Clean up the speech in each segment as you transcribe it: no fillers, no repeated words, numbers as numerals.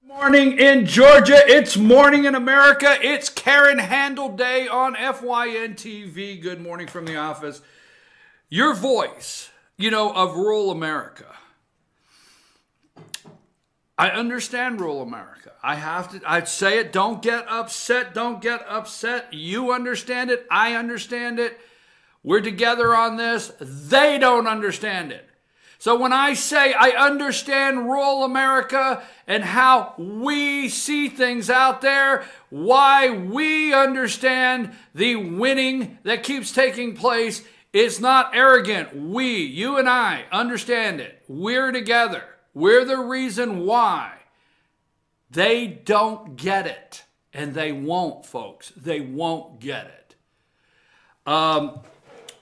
Morning in Georgia, it's morning in America, it's Karen Handel Day on FYN TV. Good morning from the office. Your voice, of rural America. I understand rural America. I'd say it, don't get upset, don't get upset. You understand it, I understand it. We're together on this. They don't understand it. So when I say I understand rural America and how we see things out there, why we understand the winning that keeps taking place, it's not arrogant. We, you and I, understand it. We're together. We're the reason why. They don't get it. And they won't, folks. They won't get it.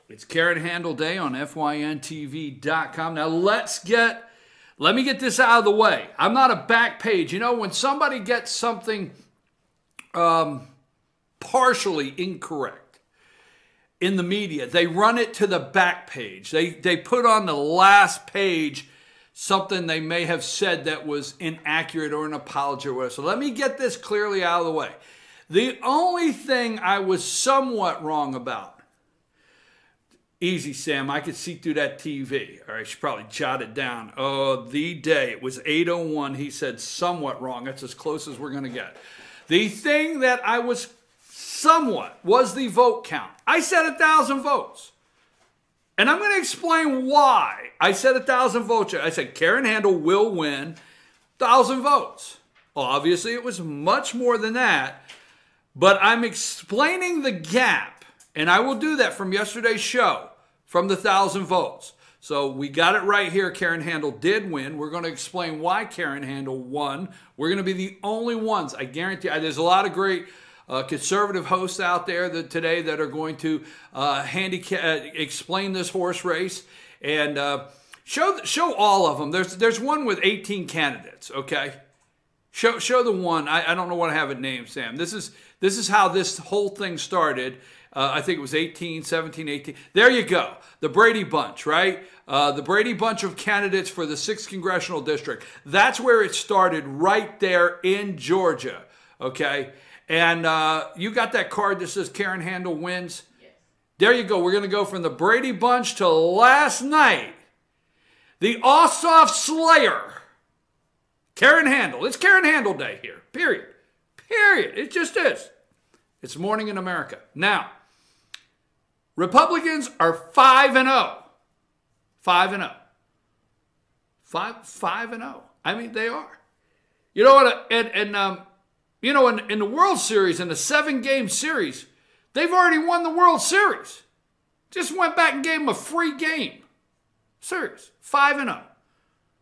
It's Karen Handel Day on FYNTV.com. Now let me get this out of the way. I'm not a back page. When somebody gets something partially incorrect in the media, they run it to the back page. They put on the last page something they may have said that was inaccurate or an apology or whatever. So let me get this clearly out of the way. The only thing I was somewhat wrong about, easy, Sam. I could see through that TV. All right, I should probably jot it down. The day. It was 8:01. He said somewhat wrong. That's as close as we're going to get. The thing that I was somewhat was the vote count. I said 1,000 votes. And I'm going to explain why I said 1,000 votes. I said Karen Handel will win 1,000 votes. Well, obviously, it was much more than that. But I'm explaining the gap. And I will do that from yesterday's show, from the 1,000 votes. So we got it right here. Karen Handel did win. We're going to explain why Karen Handel won. We're going to be the only ones. I guarantee. There's a lot of great conservative hosts out there today that are going to explain this horse race and show all of them. There's one with 18 candidates. Okay, show the one. I don't know what I have it named, Sam. This is how this whole thing started. I think it was 17, 18. There you go. The Brady Bunch, right? The Brady Bunch of candidates for the 6th Congressional District. That's where it started, right there in Georgia, okay? And you got that card that says Karen Handel wins? Yes. There you go. We're going to go from the Brady Bunch to last night. The Ossoff Slayer, Karen Handel. It's Karen Handel Day here, period. Period. It just is. It's morning in America. Now, Republicans are 5-0. 5-0. 5-0. I mean, they are. You know what? In the World Series, in the 7-game series, they've already won the World Series. Just went back and gave them a free game. Serious. 5-0. All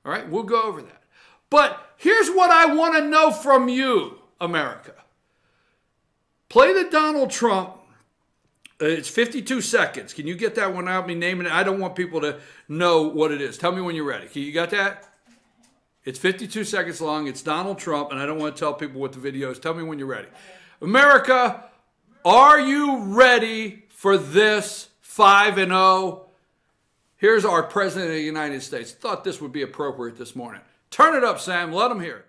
right, we'll go over that. But here's what I want to know from you, America. Play the Donald Trump. It's 52 seconds. Can you get that one out? Me naming it. I don't want people to know what it is. Tell me when you're ready. You got that? It's 52 seconds long. It's Donald Trump, and I don't want to tell people what the video is. Tell me when you're ready. America, are you ready for this 5-0? Here's our President of the United States. Thought this would be appropriate this morning. Turn it up, Sam. Let them hear it.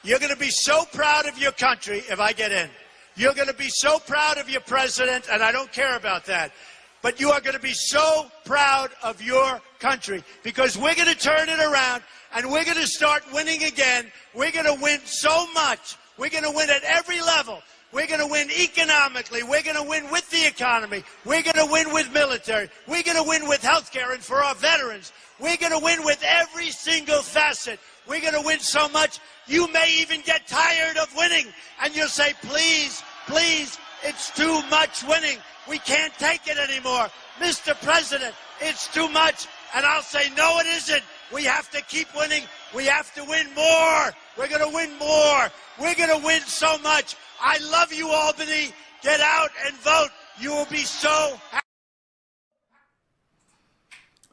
You're going to be so proud of your country if I get in. You're going to be so proud of your president, and I don't care about that. But you are going to be so proud of your country because we're going to turn it around, and we're going to start winning again. We're going to win so much. We're going to win at every level. We're going to win economically. We're going to win with the economy. We're going to win with military. We're going to win with health care and for our veterans. We're going to win with every single facet. We're going to win so much, you may even get tired of winning. And you'll say, please, please, it's too much winning. We can't take it anymore. Mr. President, it's too much. And I'll say, no, it isn't. We have to keep winning. We have to win more. We're going to win more. We're going to win so much. I love you, Albany. Get out and vote. You will be so happy.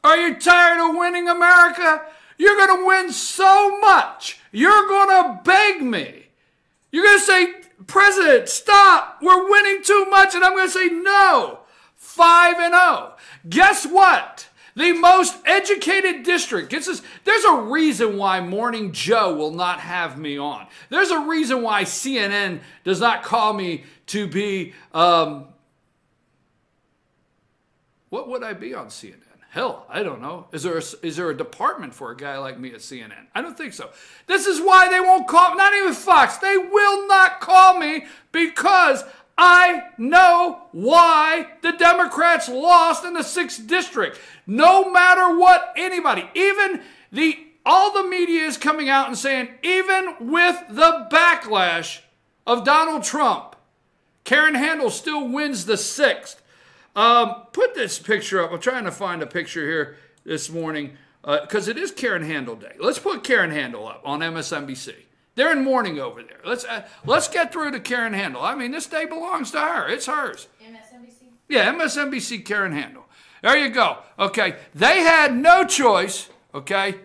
Are you tired of winning, America? You're going to win so much. You're going to beg me. You're going to say, President, stop. We're winning too much. And I'm going to say, no. 5-0. Guess what? The most educated district gets this. There's a reason why Morning Joe will not have me on. There's a reason why CNN does not call me to be, what would I be on CNN? Hell, I don't know. Is there a department for a guy like me at CNN? I don't think so. This is why they won't call, not even Fox. They will not call me because I know why the Democrats lost in the 6th district. No matter what anybody, even all the media is coming out and saying, even with the backlash of Donald Trump, Karen Handel still wins the 6th. Put this picture up. I'm trying to find a picture here this morning because it is Karen Handel Day. Let's put Karen Handel up on MSNBC. They're in mourning over there. Let's get through to Karen Handel. I mean, this day belongs to her. It's hers. MSNBC? Yeah, MSNBC Karen Handel. There you go. Okay, they had no choice. Okay,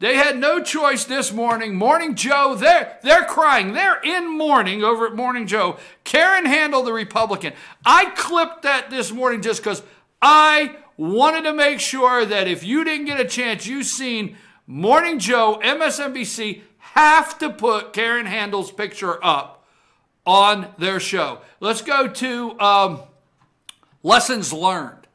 they had no choice this morning. Morning Joe, they're crying. They're in mourning over at Morning Joe. Karen Handel, the Republican. I clipped that this morning just because I wanted to make sure that if you didn't get a chance, you've seen Morning Joe, MSNBC, have to put Karen Handel's picture up on their show. Let's go to lessons learned.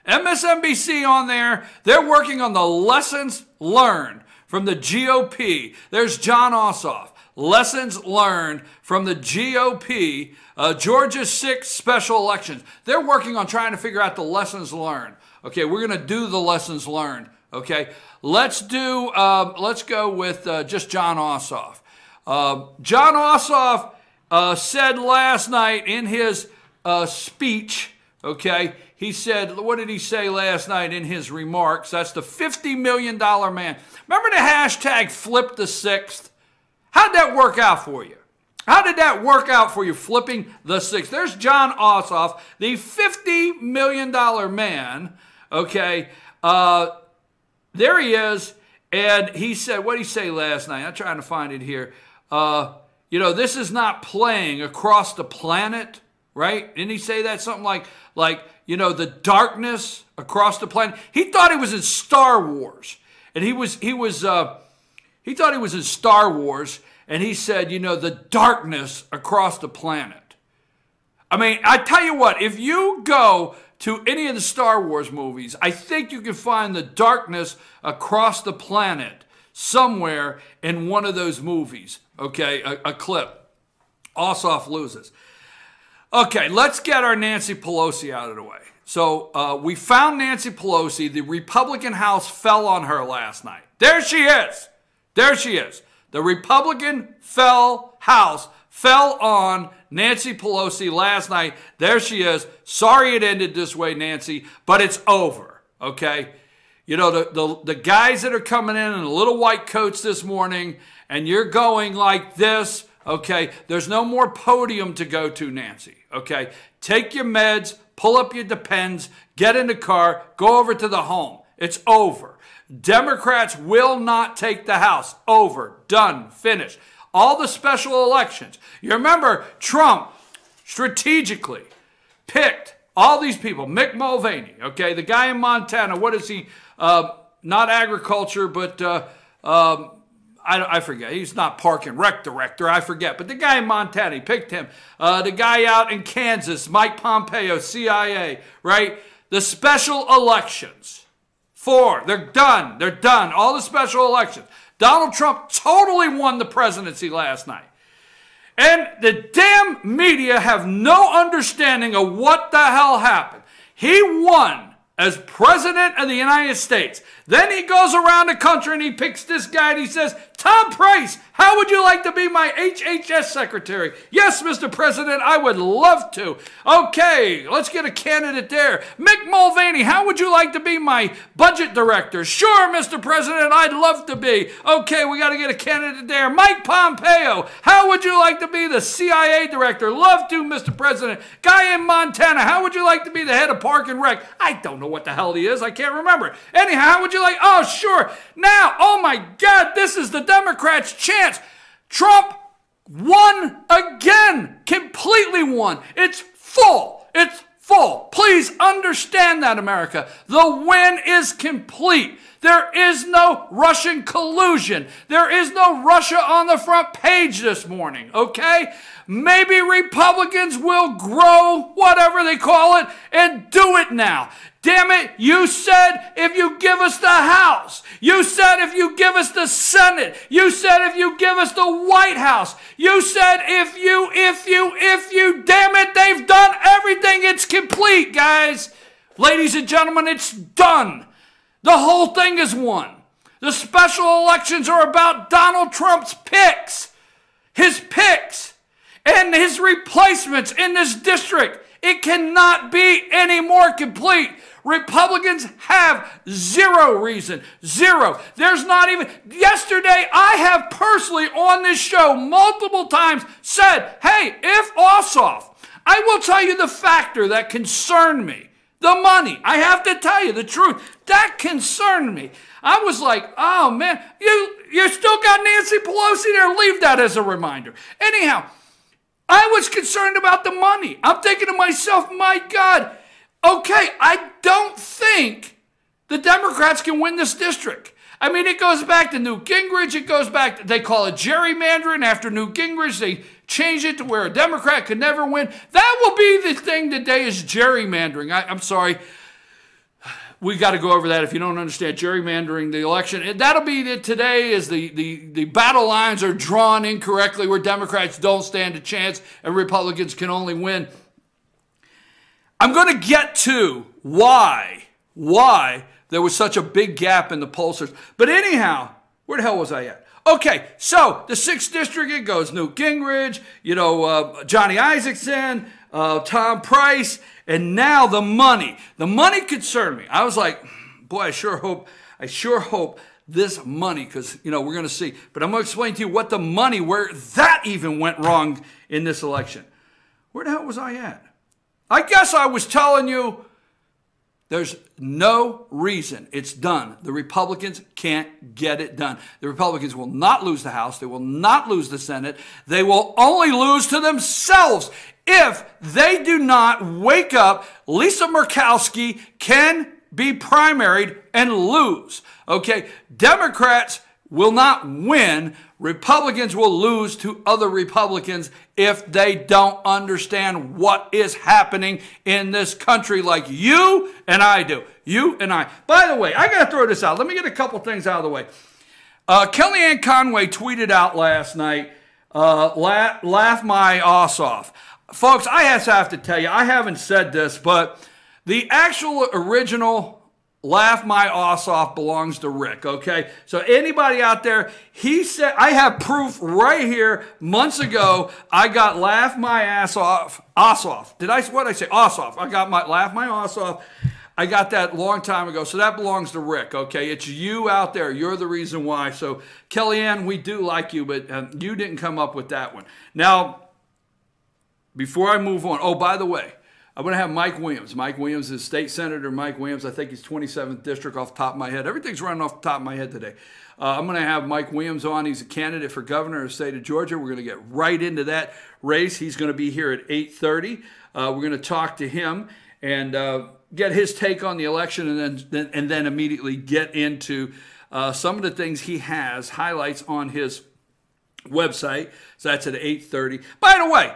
MSNBC on there, they're working on the lessons learned from the GOP. There's John Ossoff. Lessons learned from the GOP, Georgia 6 special elections. They're working on trying to figure out the lessons learned. Okay, we're going to do the lessons learned. Okay, let's go with just John Ossoff. John Ossoff said last night in his speech, okay, he said, what did he say last night in his remarks? That's the $50 million man. Remember the hashtag flip the 6th? How'd that work out for you? How did that work out for you, flipping the 6th? There's John Ossoff, the $50 million man, okay, there he is, and he said, what did he say last night? I'm trying to find it here. This is not playing across the planet, right? Didn't he say that? Something like the darkness across the planet. He thought he was in Star Wars, and he thought he was in Star Wars, and he said, the darkness across the planet. I mean, I tell you what, if you go to any of the Star Wars movies, I think you can find the darkness across the planet somewhere in one of those movies. Okay, a clip. Ossoff loses. Okay, let's get our Nancy Pelosi out of the way. So we found Nancy Pelosi. The Republican House fell on her last night. There she is. There she is. The Republican House fell on Nancy Pelosi last night. There she is. Sorry it ended this way, Nancy, but it's over, okay? The guys that are coming in the little white coats this morning, and you're going like this, okay? There's no more podium to go to, Nancy, okay? Take your meds, pull up your Depends, get in the car, go over to the home. It's over. Democrats will not take the House. Over. Done. Finished. All the special elections. You remember Trump strategically picked all these people. Mick Mulvaney, okay, the guy in Montana. What is he? Not agriculture, but I forget. He's not park and rec director. I forget. But the guy in Montana, he picked him. The guy out in Kansas, Mike Pompeo, CIA, right? The special elections. 4. They're done. They're done. All the special elections. Donald Trump totally won the presidency last night. And the damn media have no understanding of what the hell happened. He won as president of the United States. Then he goes around the country and he picks this guy and he says, Tom Price, how would you like to be my HHS secretary? Yes, Mr. President, I would love to. Okay, let's get a candidate there. Mick Mulvaney, how would you like to be my budget director? Sure, Mr. President, I'd love to be. Okay, we got to get a candidate there. Mike Pompeo, how would you like to be the CIA director? Love to, Mr. President. Guy in Montana, how would you like to be the head of Park and Rec? I don't know what the hell he is. I can't remember. Anyhow, how would you like? Oh, sure. Now, oh my God, this is the Democrats' chance. Trump won again. Completely won. It's full. It's full. Please understand that, America. The win is complete. There is no Russian collusion. There is no Russia on the front page this morning, okay? Maybe Republicans will grow, whatever they call it, and do it now. Damn it, you said if you give us the House. You said if you give us the Senate. You said if you give us the White House. You said if you, damn it, they've done everything. It's complete, guys. Ladies and gentlemen, it's done. The whole thing is won. The special elections are about Donald Trump's picks. His picks and his replacements in this district. It cannot be any more complete. Republicans have zero reason. Zero. There's not even... Yesterday, I have personally on this show multiple times said, hey, if Ossoff, I will tell you the factor that concerned me. The money. I have to tell you the truth. That concerned me. I was like, oh, man, you still got Nancy Pelosi there? Leave that as a reminder. Anyhow, I was concerned about the money. I'm thinking to myself, my God, okay, I don't think the Democrats can win this district. I mean, it goes back to Newt Gingrich. It goes back, they call it gerrymandering. After Newt Gingrich, they change it to where a Democrat could never win. That will be the thing today is gerrymandering. I'm sorry. We got to go over that if you don't understand gerrymandering the election. That'll be today is the battle lines are drawn incorrectly where Democrats don't stand a chance and Republicans can only win. I'm going to get to why there was such a big gap in the pollsters. But anyhow, where the hell was I at? Okay, so the 6th district, it goes Newt Gingrich, Johnny Isaacson, Tom Price, and now the money. The money concerned me. I was like, boy, I sure hope this money, because, we're going to see. But I'm going to explain to you what the money, where that even went wrong in this election. Where the hell was I at? I guess I was telling you there's no reason. It's done. The Republicans can't get it done. The Republicans will not lose the House. They will not lose the Senate. They will only lose to themselves if they do not wake up. Lisa Murkowski can be primaried and lose. Okay? Democrats will not win. Republicans will lose to other Republicans if they don't understand what is happening in this country like you and I do. You and I. By the way, I got to throw this out. Let me get a couple things out of the way. Kellyanne Conway tweeted out last night, laugh my ass off. Folks, I have to tell you, I haven't said this, but the actual original laugh my ass off belongs to Rick, okay? So anybody out there, he said, I have proof right here, months ago, I got laugh my ass off. What did I say? Ass off. I got my laugh my ass off. I got that long time ago, so that belongs to Rick, okay? It's you out there. You're the reason why. So Kellyanne, we do like you, but you didn't come up with that one. Now, before I move on, oh, by the way, I'm going to have Mike Williams. Mike Williams is State Senator Mike Williams. I think he's 27th District off the top of my head. Everything's running off the top of my head today. I'm going to have Mike Williams on. He's a candidate for governor of the state of Georgia. We're going to get right into that race. He's going to be here at 8:30. We're going to talk to him and get his take on the election and then immediately get into some of the things he has, highlights on his website. So that's at 8:30. By the way,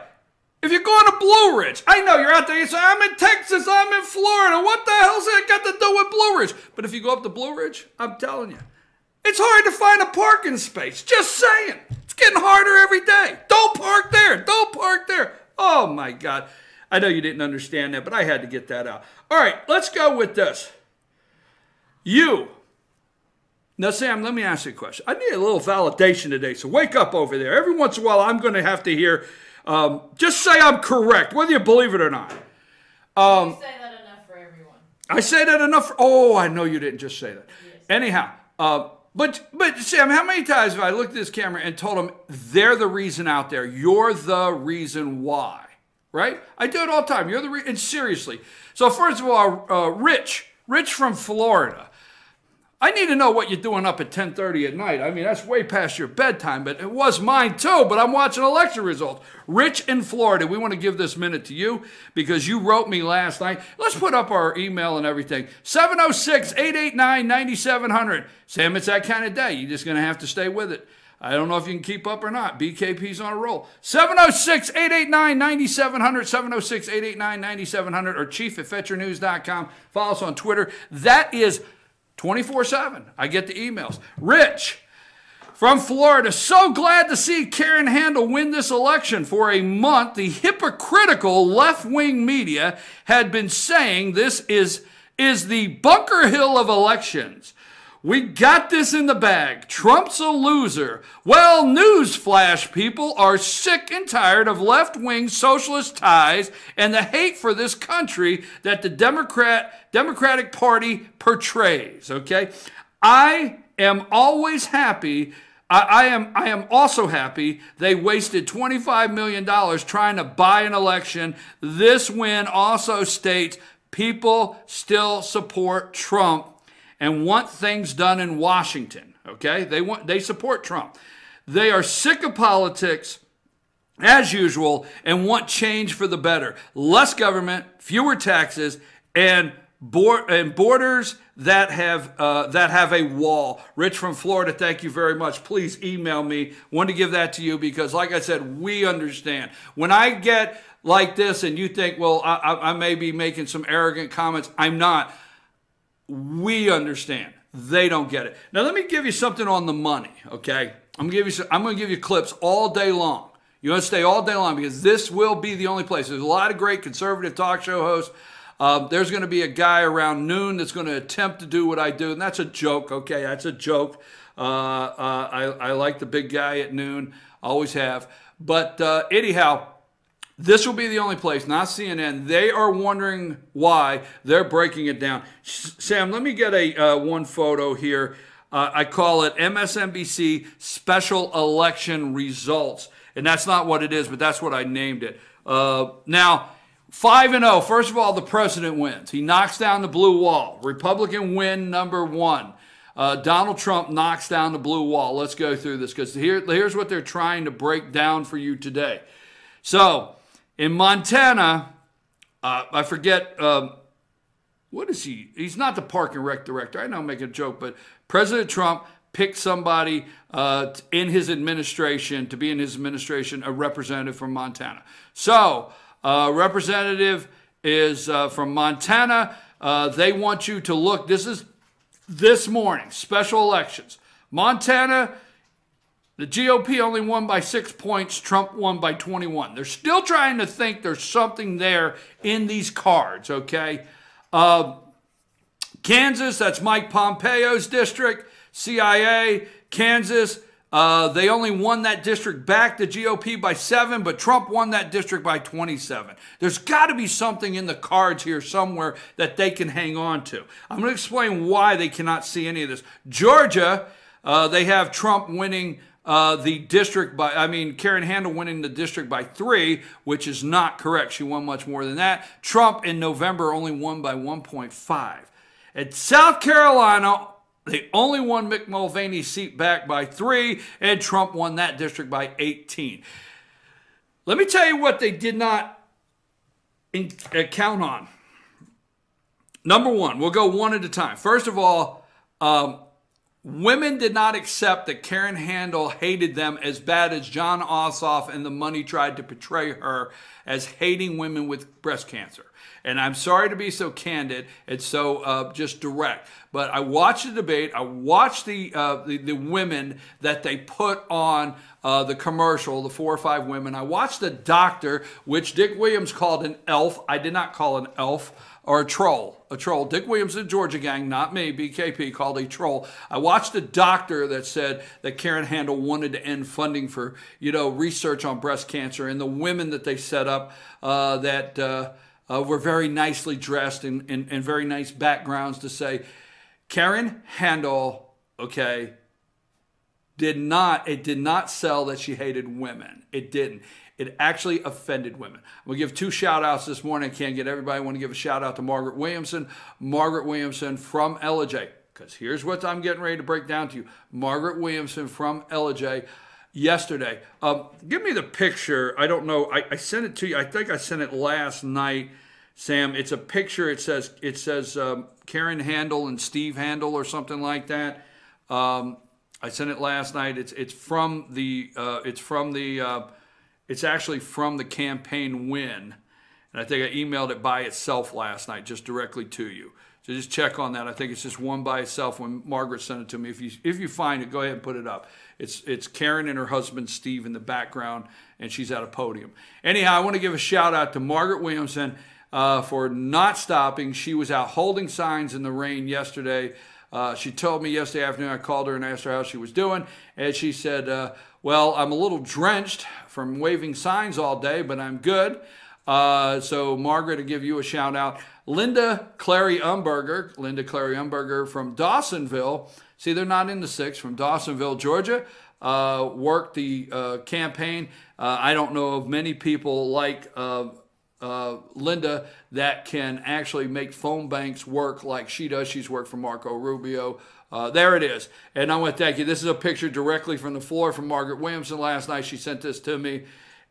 if you're going to Blue Ridge, I know you're out there, you say, I'm in Texas, I'm in Florida, what the hell's that got to do with Blue Ridge? But if you go up to Blue Ridge, I'm telling you, it's hard to find a parking space. Just saying. It's getting harder every day. Don't park there. Don't park there. Oh, my God. I know you didn't understand that, but I had to get that out. All right, let's go with this. Now, Sam, let me ask you a question. I need a little validation today, so wake up over there. Every once in a while, I'm going to have to hear... just say I'm correct, whether you believe it or not. You say that enough for everyone. I say that enough for... Oh, I know you didn't just say that. Yes. Anyhow, but Sam, how many times have I looked at this camera and told them they're the reason out there? You're the reason why, right? I do it all the time. You're the reason, and seriously. So first of all, Rich from Florida. I need to know what you're doing up at 10:30 at night. I mean, that's way past your bedtime, but it was mine too, but I'm watching election results. Rich in Florida, we want to give this minute to you because you wrote me last night. Let's put up our email and everything. 706-889-9700. Sam, it's that kind of day. You're just going to have to stay with it. I don't know if you can keep up or not. BKP's on a roll. 706-889-9700, 706-889-9700, or chief@fetchernews.com. Follow us on Twitter. That is 24/7. I get the emails. Rich from Florida. So glad to see Karen Handel win this election. For a month, the hypocritical left-wing media had been saying this is the Bunker Hill of elections. We got this in the bag. Trump's a loser. Well, newsflash, people are sick and tired of left-wing socialist ties and the hate for this country that the Democratic Party portrays, okay? I am always happy. I am also happy they wasted $25 million trying to buy an election. This win also states people still support Trump and want things done in Washington, okay? They support Trump. They are sick of politics, as usual, and want change for the better. Less government, fewer taxes, and borders that have a wall. Rich from Florida, thank you very much. Please email me. Want to give that to you because, like I said, we understand. When I get like this and you think, well, I may be making some arrogant comments, I'm not. We understand. They don't get it. Now, let me give you something on the money, okay? I'm going to give you clips all day long. You want to stay all day long because this will be the only place. There's a lot of great conservative talk show hosts. There's going to be a guy around noon that's going to attempt to do what I do, and that's a joke, okay? That's a joke. I like the big guy at noon. Always have. But anyhow, this will be the only place, not CNN. They are wondering why they're breaking it down. Sam, let me get a one photo here. I call it MSNBC Special Election Results. And that's not what it is, but that's what I named it. Now, 5-0. First of all, the president wins. He knocks down the blue wall. Republican win number one. Donald Trump knocks down the blue wall. Let's go through this because here's what they're trying to break down for you today. So, in Montana, I forget, what is he? He's not the Park and Rec director. I know I'm making a joke, but President Trump picked somebody in his administration, to be in his administration, a representative from Montana. So, representative is from Montana. They want you to look. This is this morning, special elections. Montana, the GOP only won by 6 points. Trump won by 21. They're still trying to think there's something there in these cards, okay? Kansas, that's Mike Pompeo's district. CIA, Kansas, they only won that district back, the GOP, by 7, but Trump won that district by 27. There's got to be something in the cards here somewhere that they can hang on to. I'm going to explain why they cannot see any of this. Georgia, they have Trump winning the district Karen Handel winning the district by 3, which is not correct. She won much more than that. Trump in November only won by 1.5. At South Carolina, they only won Mick Mulvaney's seat back by 3, and Trump won that district by 18. Let me tell you what they did not count on. Number one, we'll go one at a time. First of all, women did not accept that Karen Handel hated them as bad as John Ossoff and the money tried to portray her as hating women with breast cancer. And I'm sorry to be so candid and so just direct, but I watched the debate. I watched the women that they put on the commercial, the 4 or 5 women. I watched the doctor, which Dick Williams called an elf. I did not call an elf. Or a troll. A troll. Dick Williams of the Georgia gang, not me, BKP, called a troll. I watched a doctor that said that Karen Handel wanted to end funding for, research on breast cancer, and the women that they set up that were very nicely dressed and very nice backgrounds to say, Karen Handel, okay, did not sell that she hated women. It didn't. It actually offended women. I'm going to give 2 shout-outs this morning. I can't get everybody. I want to give a shout-out to Margaret Williamson. Margaret Williamson from LJ. because here's what I'm getting ready to break down to you. Margaret Williamson from LJ yesterday. Give me the picture. I don't know. I sent it to you. I think I sent it last night, Sam. It's a picture. It says Karen Handel and Steve Handel or something like that. I sent it last night. It's actually from the campaign win. And I think I emailed it by itself last night, just directly to you. So just check on that. I think it's just one by itself when Margaret sent it to me. If you find it, go ahead and put it up. It's Karen and her husband Steve in the background, and she's at a podium. Anyhow, I want to give a shout out to Margaret Williamson for not stopping. She was out holding signs in the rain yesterday. She told me yesterday afternoon, I called her and asked her how she was doing, and she said, well, I'm a little drenched from waving signs all day, but I'm good. So Margaret, to give you a shout out. Linda Clary Umberger from Dawsonville. See, they're not in the 6th, from Dawsonville, Georgia. Worked the campaign. I don't know of many people like Linda that can actually make phone banks work like she does. She's worked for Marco Rubio. There it is. And I want to thank you. This is a picture directly from the floor from Margaret Williamson last night. She sent this to me.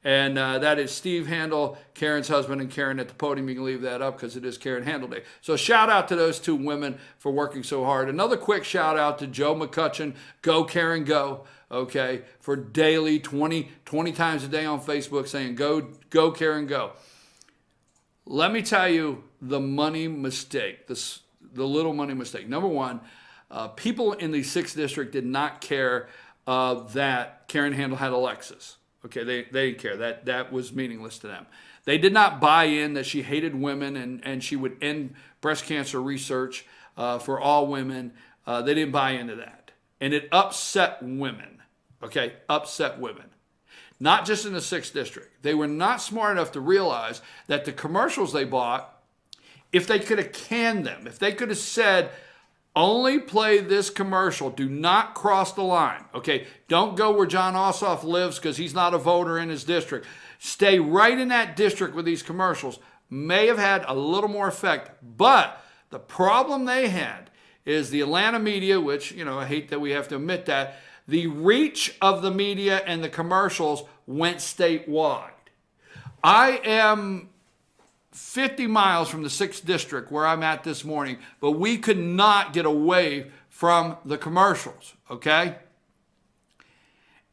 And that is Steve Handel, Karen's husband, and Karen at the podium. You can leave that up because it is Karen Handel Day. So shout out to those two women for working so hard. Another quick shout out to Joe McCutcheon, Go Karen Go, okay, for daily 20 times a day on Facebook saying go Karen Go. Let me tell you the money mistake, the little money mistake. Number one, people in the 6th District did not care that Karen Handel had a Lexus. Okay, they didn't care. That was meaningless to them. They did not buy in that she hated women and she would end breast cancer research for all women. They didn't buy into that. And it upset women. Okay, upset women. Not just in the 6th District. They were not smart enough to realize that the commercials they bought, if they could have canned them, if they could have said, only play this commercial. Do not cross the line. Okay, don't go where John Ossoff lives because he's not a voter in his district. Stay right in that district with these commercials. May have had a little more effect, but the problem they had is the Atlanta media, which, you know, I hate that we have to admit that, the reach of the media and the commercials went statewide. I am 50 miles from the 6th District where I'm at this morning, but we could not get away from the commercials, okay?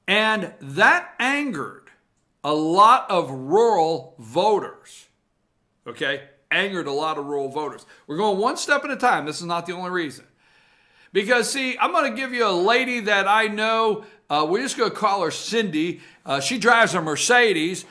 And that angered a lot of rural voters, okay? Angered a lot of rural voters. We're going one step at a time. This is not the only reason. Because, see, I'm going to give you a lady that I know. We're just going to call her Cindy. She drives a Mercedes.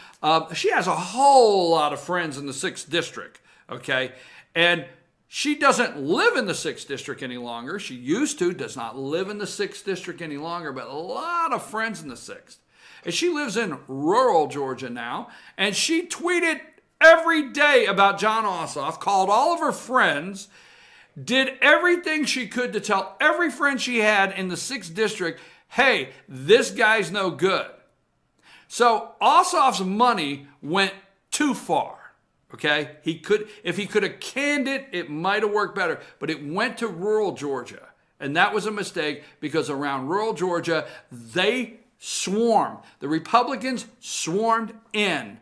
She has a whole lot of friends in the 6th District, okay? And she doesn't live in the 6th District any longer. She used to, does not live in the 6th District any longer, but a lot of friends in the 6th. And she lives in rural Georgia now. And she tweeted every day about John Ossoff, called all of her friends, did everything she could to tell every friend she had in the 6th District, hey, this guy's no good. So Ossoff's money went too far, okay? If he could have canned it, it might have worked better, but it went to rural Georgia. And that was a mistake because around rural Georgia, they swarmed. The Republicans swarmed in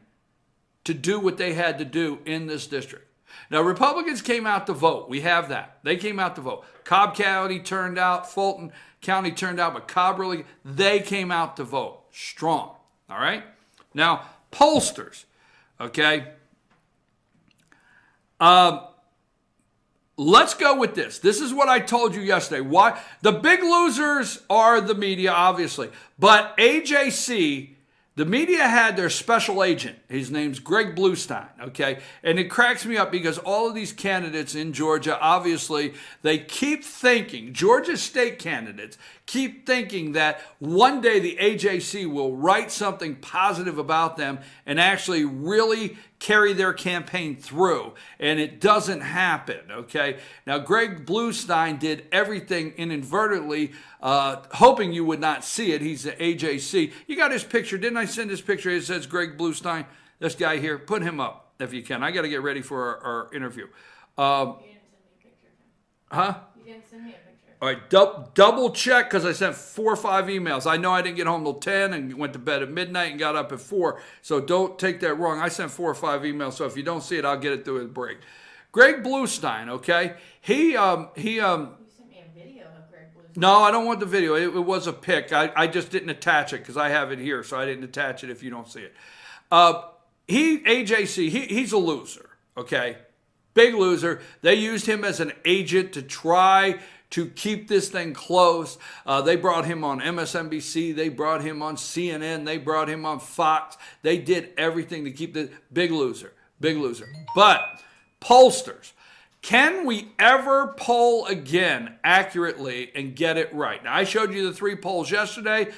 to do what they had to do in this district. Now, Republicans came out to vote. We have that. They came out to vote. Cobb County turned out. Fulton County turned out. But Cobb really, they came out to vote. Strong. All right? Now, pollsters. Okay? Let's go with this. This is what I told you yesterday. Why? The big losers are the media, obviously. But AJC, the media had their special agent. His name's Greg Bluestein, okay? And it cracks me up because all of these candidates in Georgia, obviously, they keep thinking, Georgia state candidates keep thinking that one day the AJC will write something positive about them and actually really carry their campaign through. And it doesn't happen, okay? Now, Greg Bluestein did everything inadvertently, hoping you would not see it. He's the AJC. You got his picture. Didn't I send his picture? It says Greg Bluestein. This guy here. Put him up if you can. I got to get ready for our interview. You didn't send me a picture. Huh? You didn't send me a picture. All right, double check because I sent 4 or 5 emails. I know I didn't get home till 10 and went to bed at midnight and got up at 4. So don't take that wrong. I sent 4 or 5 emails. So if you don't see it, I'll get it through the break. Greg Bluestein, okay? He You sent me a video of Greg Bluestein. No, I don't want the video. It was a pic. I just didn't attach it because I have it here, so I didn't attach it if you don't see it. AJC, he's a loser, okay? Big loser. They used him as an agent to try to keep this thing close. They brought him on MSNBC. They brought him on CNN. They brought him on Fox. They did everything to keep the big loser. Big loser. But pollsters, can we ever poll again accurately and get it right? Now, I showed you the 3 polls yesterday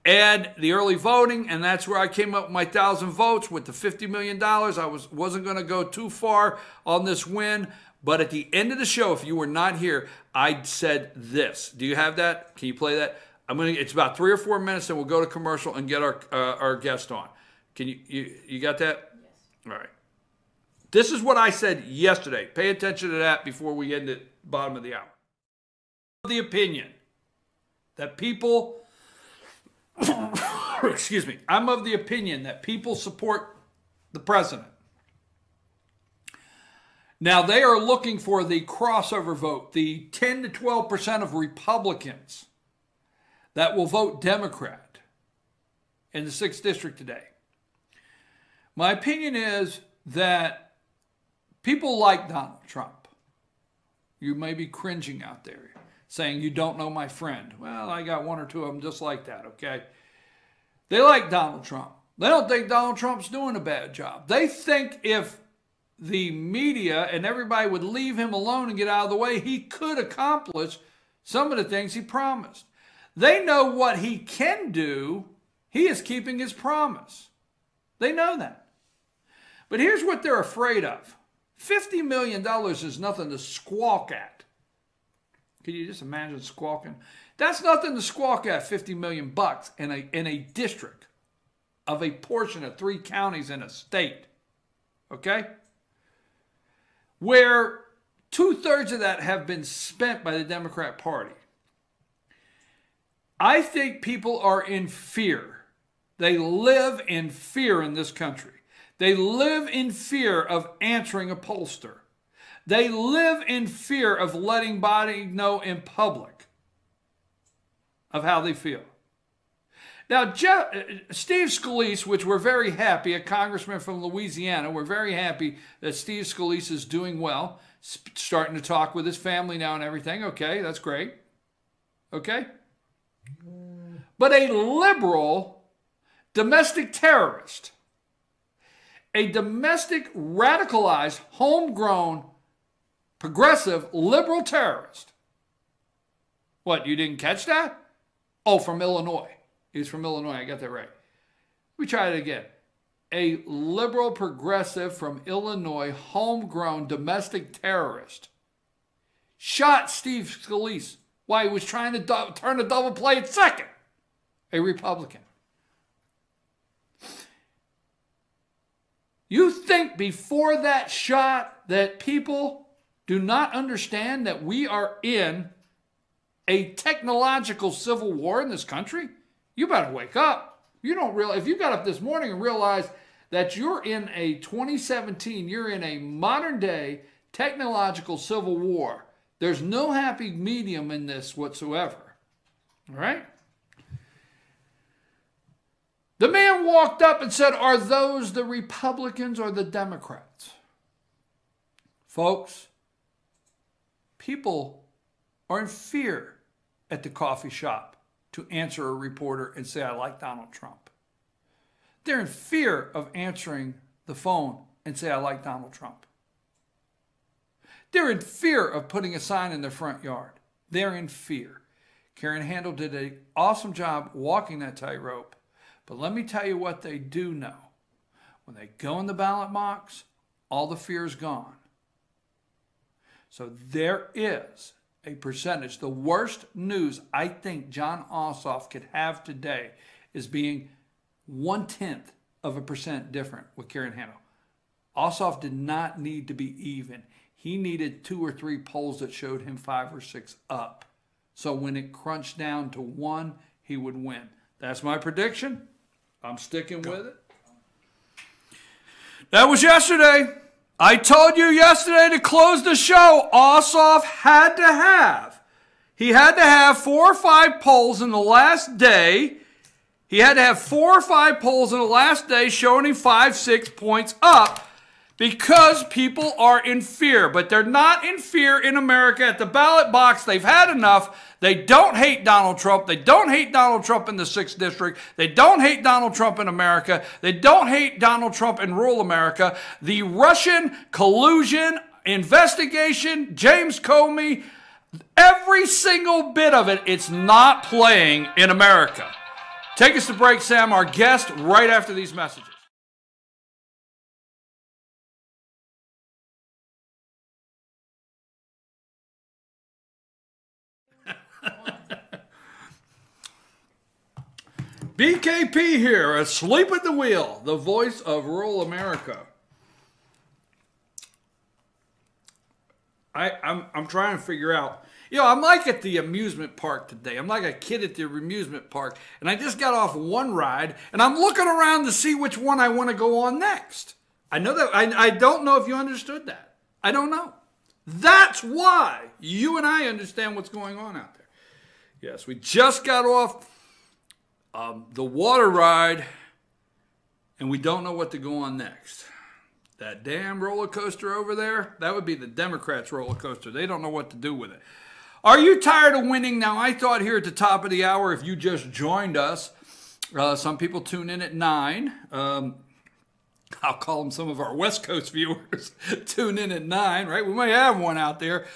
and the early voting, and that's where I came up with my 1,000 votes with the $50 million. I wasn't going to go too far on this win, but at the end of the show, if you were not here, I said this. Do you have that? Can you play that? It's about 3 or 4 minutes, and we'll go to commercial and get our guest on. Can you got that? Yes. All right. This is what I said yesterday. Pay attention to that before we end at the bottom of the hour. The opinion that people, excuse me, I'm of the opinion that people support the president. Now, they are looking for the crossover vote, the 10 to 12% of Republicans that will vote Democrat in the 6th District today. My opinion is that people like Donald Trump. You may be cringing out there, saying you don't know my friend. Well, I got 1 or 2 of them just like that, okay? They like Donald Trump. They don't think Donald Trump's doing a bad job. They think if the media and everybody would leave him alone and get out of the way, he could accomplish some of the things he promised. They know what he can do. He is keeping his promise. They know that. But here's what they're afraid of. $50 million is nothing to squawk at. Can you just imagine squawking? That's nothing to squawk at, $50 million bucks in a district of a portion of 3 counties in a state. Okay? Where 2/3 of that have been spent by the Democrat Party. I think people are in fear. They live in fear in this country. They live in fear of answering a pollster. They live in fear of letting body know in public of how they feel. Now, Steve Scalise, which we're very happy, a congressman from Louisiana, we're very happy that Steve Scalise is doing well, starting to talk with his family now and everything. Okay, that's great. Okay? But a liberal domestic terrorist, a domestic radicalized, homegrown, progressive, liberal terrorist. What, you didn't catch that? Oh, from Illinois. He's from Illinois. I got that right. We try it again. A liberal progressive from Illinois, homegrown domestic terrorist, shot Steve Scalise while he was trying to turn a double play at second. A Republican. You think before that shot that people do not understand that we are in a technological civil war in this country? You better wake up. You don't realize, if you got up this morning and realized that you're in a 2017, you're in a modern day technological civil war. There's no happy medium in this whatsoever. All right? The man walked up and said, are those the Republicans or the Democrats? Folks, people are in fear at the coffee shop to answer a reporter and say, I like Donald Trump. They're in fear of answering the phone and say, I like Donald Trump. They're in fear of putting a sign in their front yard. They're in fear. Karen Handel did an awesome job walking that tightrope. But let me tell you what they do know. When they go in the ballot box, all the fear is gone. So there is a percentage. The worst news I think John Ossoff could have today is being 0.1% different with Karen Handel. Ossoff did not need to be even. He needed 2 or 3 polls that showed him 5 or 6 up. So when it crunched down to 1, he would win. That's my prediction. I'm sticking with it. That was yesterday. I told you yesterday to close the show. Ossoff had to have. He had to have 4 or 5 polls in the last day. He had to have 4 or 5 polls in the last day showing him 5, 6 points up because people are in fear. But they're not in fear in America at the ballot box. They've had enough. They don't hate Donald Trump. They don't hate Donald Trump in the 6th District. They don't hate Donald Trump in America. They don't hate Donald Trump in rural America. The Russian collusion investigation, James Comey, every single bit of it, it's not playing in America. Take us to break, Sam, our guest, right after these messages. BKP here, asleep at the wheel, the voice of rural America. I'm trying to figure out. I'm like at the amusement park today. I'm like a kid at the amusement park, and I just got off one ride, and I'm looking around to see which one I want to go on next. I know that. I don't know if you understood that. I don't know. That's why you and I understand what's going on out there. Yes, we just got off the water ride, and we don't know what to go on next. That damn roller coaster over there, that would be the Democrats' roller coaster. They don't know what to do with it. Are you tired of winning? Now, I thought here at the top of the hour, if you just joined us, some people tune in at 9. I'll call them some of our West Coast viewers tune in at 9, right? We might have one out there.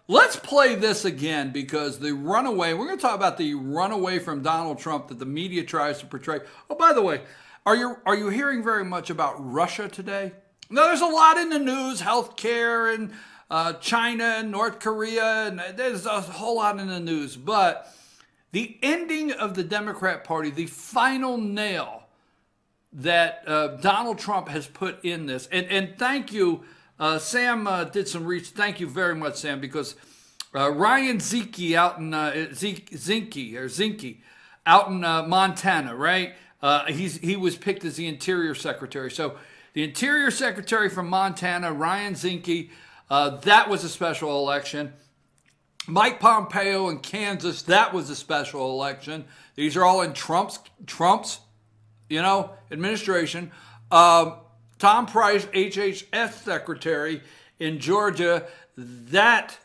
Let's play this again because the runaway, we're going to talk about the runaway from Donald Trump that the media tries to portray. Oh, by the way, are you hearing very much about Russia today? No, there's a lot in the news, healthcare and China and North Korea, and there's a whole lot in the news. But the ending of the Democrat Party, the final nail that Donald Trump has put in this, and thank you, Sam did some research. Thank you very much, Sam, because Ryan Zinke out in Zinke out in Montana, right? He was picked as the Interior Secretary. So the Interior Secretary from Montana, Ryan Zinke, that was a special election. Mike Pompeo in Kansas, that was a special election. These are all in Trump's administration. Tom Price, HHS Secretary in Georgia, that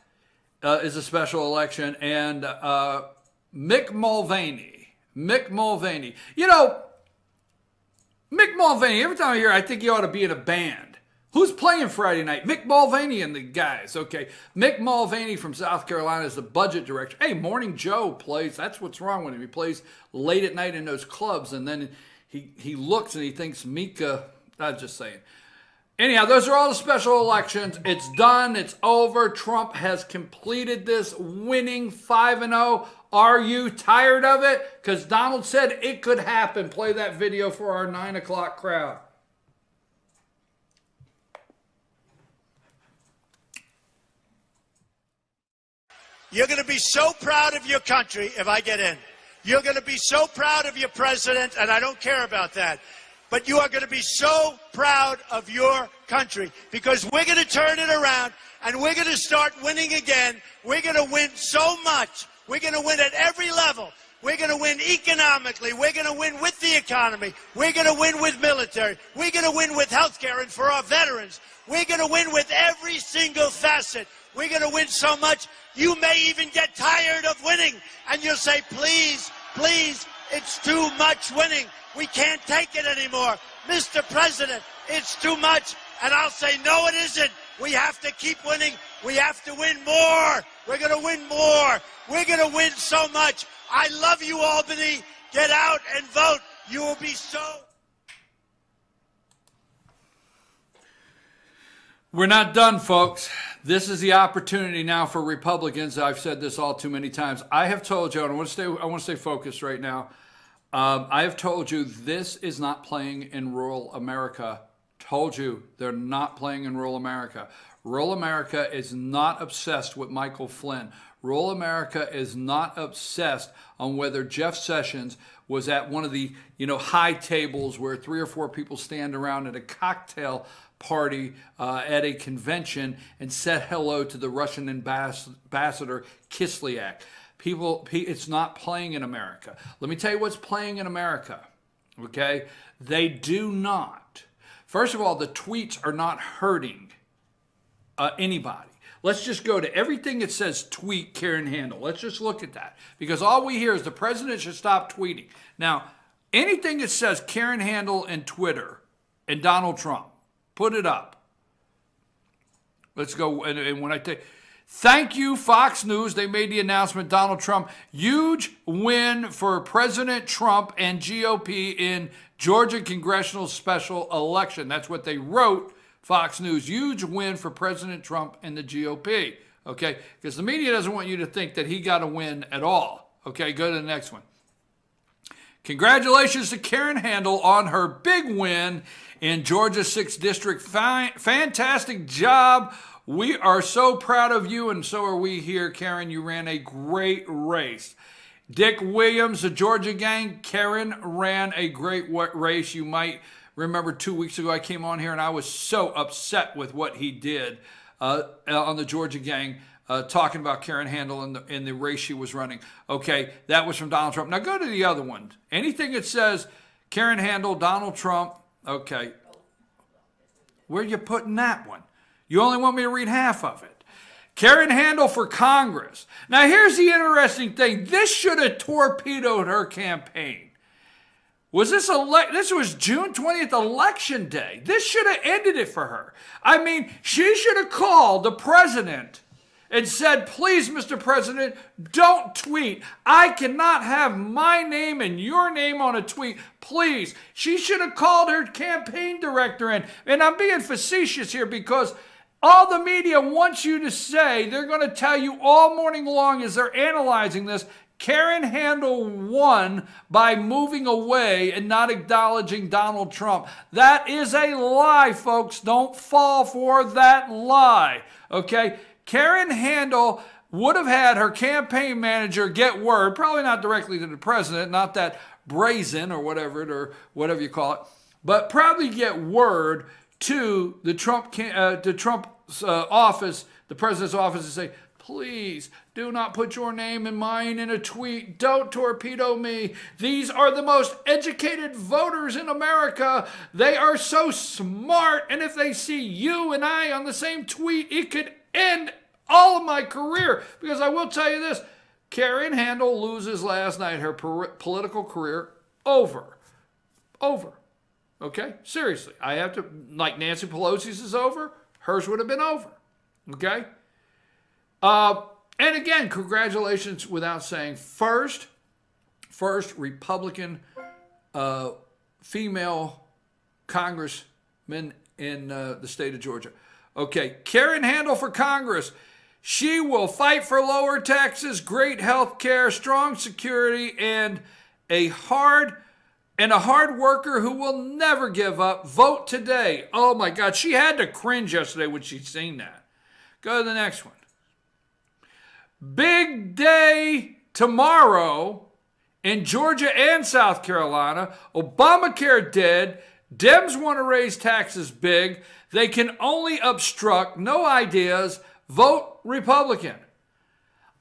is a special election. And Mick Mulvaney. Mick Mulvaney, every time I hear, I think he ought to be in a band. Who's playing Friday night? Mick Mulvaney and the guys. Okay, Mick Mulvaney from South Carolina is the budget director. Hey, Morning Joe plays. That's what's wrong with him. He plays late at night in those clubs, and then he looks and he thinks Mika. I'm just saying. Anyhow, those are all the special elections. It's done. It's over. Trump has completed this, winning 5-0. Are you tired of it? Because Donald said it could happen. Play that video for our 9 o'clock crowd. You're going to be so proud of your country if I get in. You're going to be so proud of your president, and I don't care about that. But you are going to be so proud of your country because we're going to turn it around and we're going to start winning again. We're going to win so much. We're going to win at every level. We're going to win economically. We're going to win with the economy. We're going to win with military. We're going to win with health care and for our veterans. We're going to win with every single facet. We're going to win so much, you may even get tired of winning. And you'll say, please, please, it's too much winning. We can't take it anymore. Mr. President, it's too much. And I'll say, no, it isn't. We have to keep winning. We have to win more. We're going to win more. We're going to win so much. I love you, Albany. Get out and vote. You will be so... We're not done, folks. This is the opportunity now for Republicans. I've said this all too many times. I have told you, and I want to stay focused right now. I have told you this is not playing in rural America. Told you they're not playing in rural America. Rural America is not obsessed with Michael Flynn. Rural America is not obsessed on whether Jeff Sessions was at one of the, high tables where 3 or 4 people stand around at a cocktail party at a convention and said hello to the Russian ambassador Kislyak. It's not playing in America. Let me tell you what's playing in America, okay? They do not. First of all, the tweets are not hurting anybody. Let's just go to everything that says tweet Karen Handel. Let's just look at that. Because all we hear is the president should stop tweeting. Now, anything that says Karen Handel and Twitter and Donald Trump, put it up. Let's go. And when I take, thank you, Fox News. They made the announcement, Donald Trump. Huge win for President Trump and GOP in Georgia Congressional Special Election. That's what they wrote. Fox News, huge win for President Trump and the GOP, okay? Because the media doesn't want you to think that he got a win at all, okay? Go to the next one. Congratulations to Karen Handel on her big win in Georgia's 6th District. Fantastic job. We are so proud of you, and so are we here, Karen. You ran a great race. Dick Williams, the Georgia gang, Karen ran a great race. You might remember 2 weeks ago I came on here and I was so upset with what he did on the Georgia gang, talking about Karen Handel in the race she was running. Okay, that was from Donald Trump. Now go to the other one. Anything that says Karen Handel, Donald Trump, okay. Where are you putting that one? You only want me to read half of it. Karen Handel for Congress. Now here's the interesting thing. This should have torpedoed her campaign. This was June 20th, Election Day. This should have ended it for her. I mean, she should have called the president and said, please, Mr. President, don't tweet. I cannot have my name and your name on a tweet. Please. She should have called her campaign director in. And I'm being facetious here because all the media wants you to say, they're going to tell you all morning long as they're analyzing this, Karen Handel won by moving away and not acknowledging Donald Trump. That is a lie, folks. Don't fall for that lie, okay? Karen Handel would have had her campaign manager get word, probably not directly to the president, not that brazen or whatever you call it, but probably get word to the Trump's office, the president's office, and say, please do not put your name and mine in a tweet. Don't torpedo me. These are the most educated voters in America. They are so smart. And if they see you and I on the same tweet, it could end all of my career. Because I will tell you this, Karen Handel loses last night, her political career over. Over. Okay? Seriously. I have to, like Nancy Pelosi's is over, hers would have been over. Okay? And again, congratulations without saying first Republican female congressman in the state of Georgia. Okay, Karen Handel for Congress. She will fight for lower taxes, great health care, strong security, and a hard worker who will never give up. Vote today. Oh my God, she had to cringe yesterday when she seen that. Go to the next one. Big day tomorrow in Georgia and South Carolina. Obamacare dead. Dems want to raise taxes big. They can only obstruct. No ideas. Vote Republican.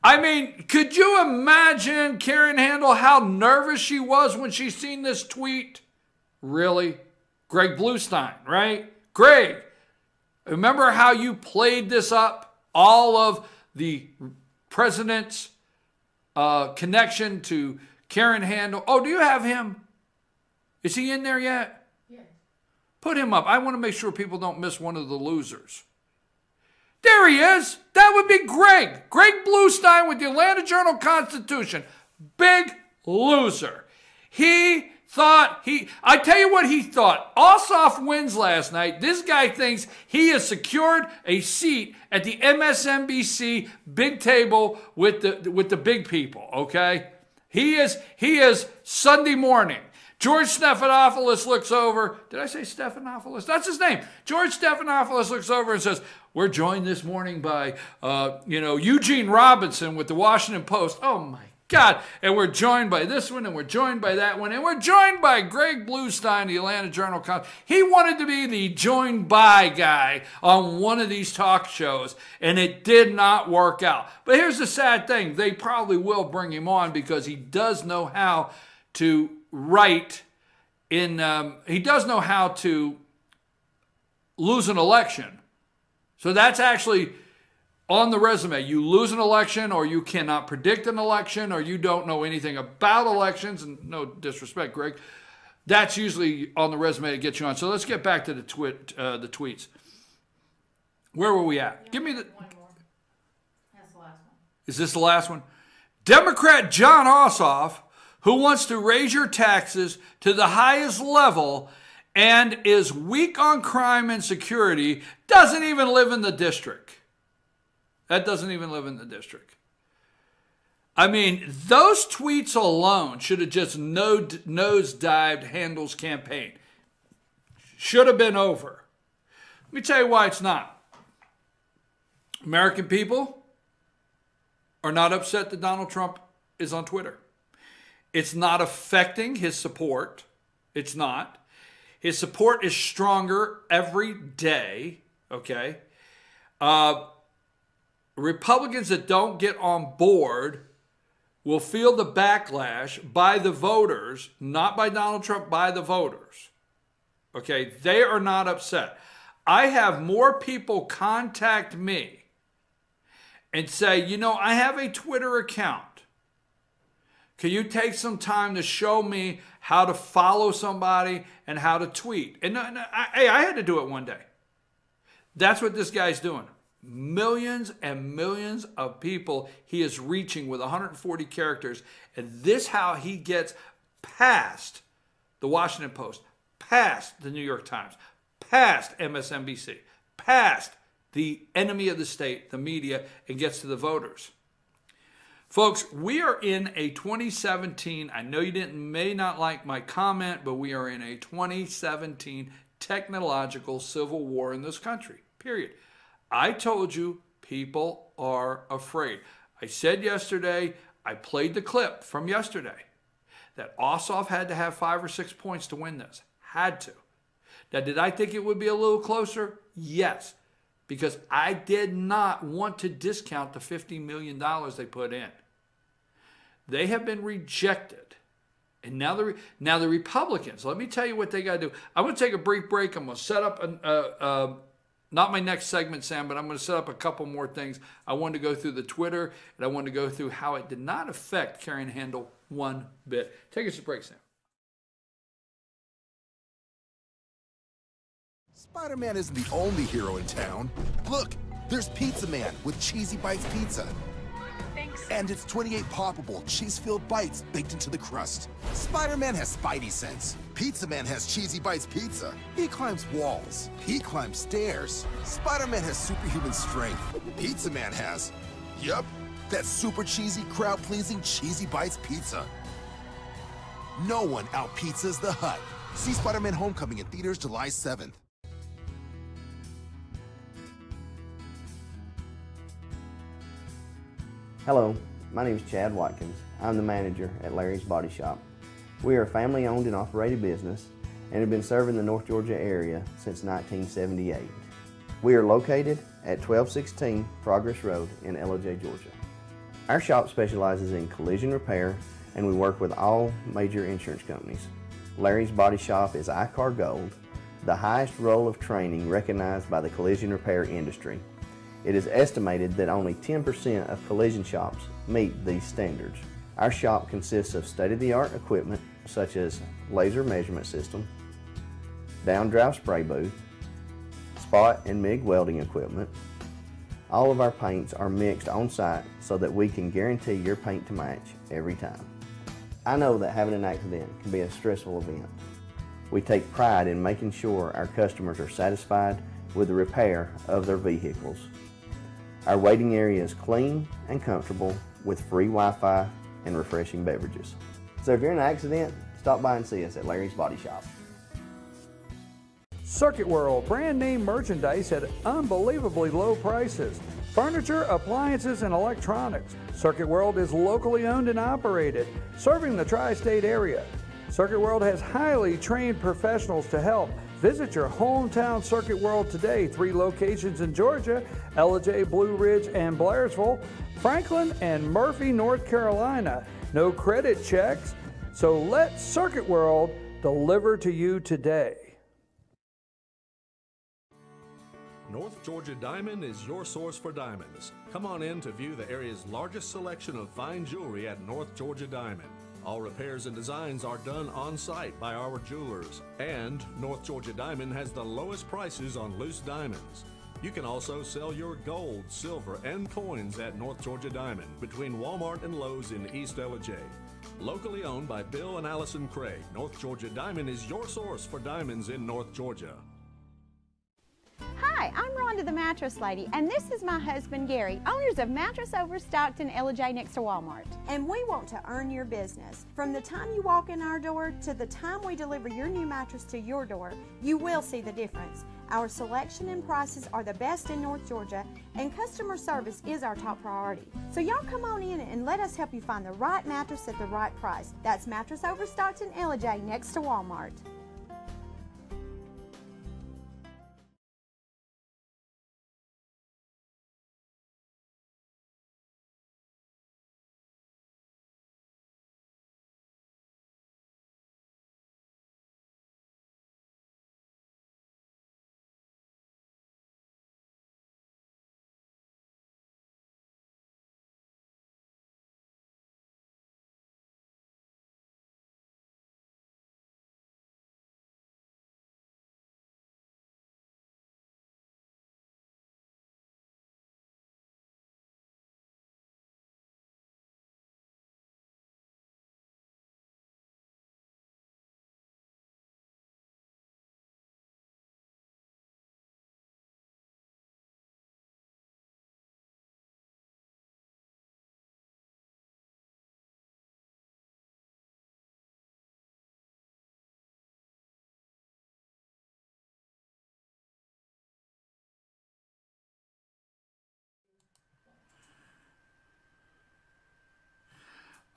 I mean, could you imagine Karen Handel how nervous she was when she seen this tweet? Really? Greg Bluestein, right? Greg, remember how you played this up? All of the president's connection to Karen Handel. Oh, do you have him? Is he in there yet? Yes. Put him up. I want to make sure people don't miss one of the losers. There he is. That would be Greg. Greg Bluestein with the Atlanta Journal-Constitution. Big loser. He thought I tell you what he thought. Ossoff wins last night. This guy thinks he has secured a seat at the MSNBC big table with the big people, okay? He is Sunday morning. George Stephanopoulos looks over. Did I say Stephanopoulos? That's his name. George Stephanopoulos looks over and says, we're joined this morning by, Eugene Robinson with the Washington Post. Oh, my God. And we're joined by this one, and we're joined by that one, and we're joined by Greg Bluestein, the Atlanta Journal. He wanted to be the joined by guy on one of these talk shows, and it did not work out. But here's the sad thing. They probably will bring him on because he does know how to write he does know how to lose an election. So that's actually on the resume. You lose an election, or you cannot predict an election, or you don't know anything about elections, and no disrespect, Greg. That's usually on the resume to get you on. So let's get back to the tweets. Where were we at? Give me the... One more. That's the last one. Is this the last one? Democrat John Ossoff, who wants to raise your taxes to the highest level and is weak on crime and security, doesn't even live in the district. That doesn't even live in the district. I mean, those tweets alone should have just nosedived Handel's campaign. Should have been over. Let me tell you why it's not. American people are not upset that Donald Trump is on Twitter. It's not affecting his support. It's not. His support is stronger every day, okay? Republicans that don't get on board will feel the backlash by the voters, not by Donald Trump, by the voters. Okay, they are not upset. I have more people contact me and say, I have a Twitter account. Can you take some time to show me how to follow somebody and how to tweet? And I had to do it one day. That's what this guy's doing. Millions and millions of people he is reaching with 140 characters. And this how he gets past the Washington Post, past the New York Times, past MSNBC, past the enemy of the state, the media, and gets to the voters. Folks, we are in a 2017, I know you may not like my comment, but we are in a 2017 technological civil war in this country, period. I told you people are afraid. I said yesterday, I played the clip from yesterday, that Ossoff had to have 5 or 6 points to win this. Had to. Now, did I think it would be a little closer? Yes. Because I did not want to discount the $50 million they put in. They have been rejected. And now the Republicans, let me tell you what they got to do. I'm going to take a brief break. I'm going to set up, not my next segment, Sam, but I'm going to set up a couple more things. I wanted to go through the Twitter, and I wanted to go through how it did not affect Karen Handel one bit. Take us a break, Sam. Spider-Man isn't the only hero in town. Look, there's Pizza Man with Cheesy Bites Pizza. Thanks. And it's 28 poppable, cheese-filled bites baked into the crust. Spider-Man has Spidey sense. Pizza Man has Cheesy Bites Pizza. He climbs walls. He climbs stairs. Spider-Man has superhuman strength. Pizza Man has, yep, that super cheesy, crowd-pleasing Cheesy Bites Pizza. No one out-pizzas the Hut. See Spider-Man Homecoming in theaters July 7th. Hello, my name is Chad Watkins. I'm the manager at Larry's Body Shop. We are a family-owned and operated business and have been serving the North Georgia area since 1978. We are located at 1216 Progress Road in LOJ, Georgia. Our shop specializes in collision repair and we work with all major insurance companies. Larry's Body Shop is ICAR Gold, the highest role of training recognized by the collision repair industry. It is estimated that only 10% of collision shops meet these standards. Our shop consists of state-of-the-art equipment such as laser measurement system, down-drive spray booth, spot and MIG welding equipment. All of our paints are mixed on-site so that we can guarantee your paint to match every time. I know that having an accident can be a stressful event. We take pride in making sure our customers are satisfied with the repair of their vehicles. Our waiting area is clean and comfortable with free Wi-Fi and refreshing beverages. So if you're in an accident, Stop by and see us at Larry's Body Shop. Circuit World, brand name merchandise at unbelievably low prices. Furniture, appliances, and electronics. Circuit World is locally owned and operated, serving the tri-state area. Circuit World has highly trained professionals to help. Visit your hometown Circuit World today. 3 locations in Georgia, Ellijay, Blue Ridge, and Blairsville, Franklin, and Murphy, North Carolina. No credit checks, so let Circuit World deliver to you today. North Georgia Diamond is your source for diamonds. Come on in to view the area's largest selection of fine jewelry at North Georgia Diamond. All repairs and designs are done on-site by our jewelers. And North Georgia Diamond has the lowest prices on loose diamonds. You can also sell your gold, silver, and coins at North Georgia Diamond between Walmart and Lowe's in East Ellijay. Locally owned by Bill and Allison Craig, North Georgia Diamond is your source for diamonds in North Georgia. Hi, I'm Rhonda the Mattress Lady, and this is my husband Gary, owners of Mattress Overstocked in Ellijay next to Walmart. And we want to earn your business. From the time you walk in our door to the time we deliver your new mattress to your door, you will see the difference. Our selection and prices are the best in North Georgia, and customer service is our top priority. So y'all come on in and let us help you find the right mattress at the right price. That's Mattress Overstocked in Ellijay next to Walmart.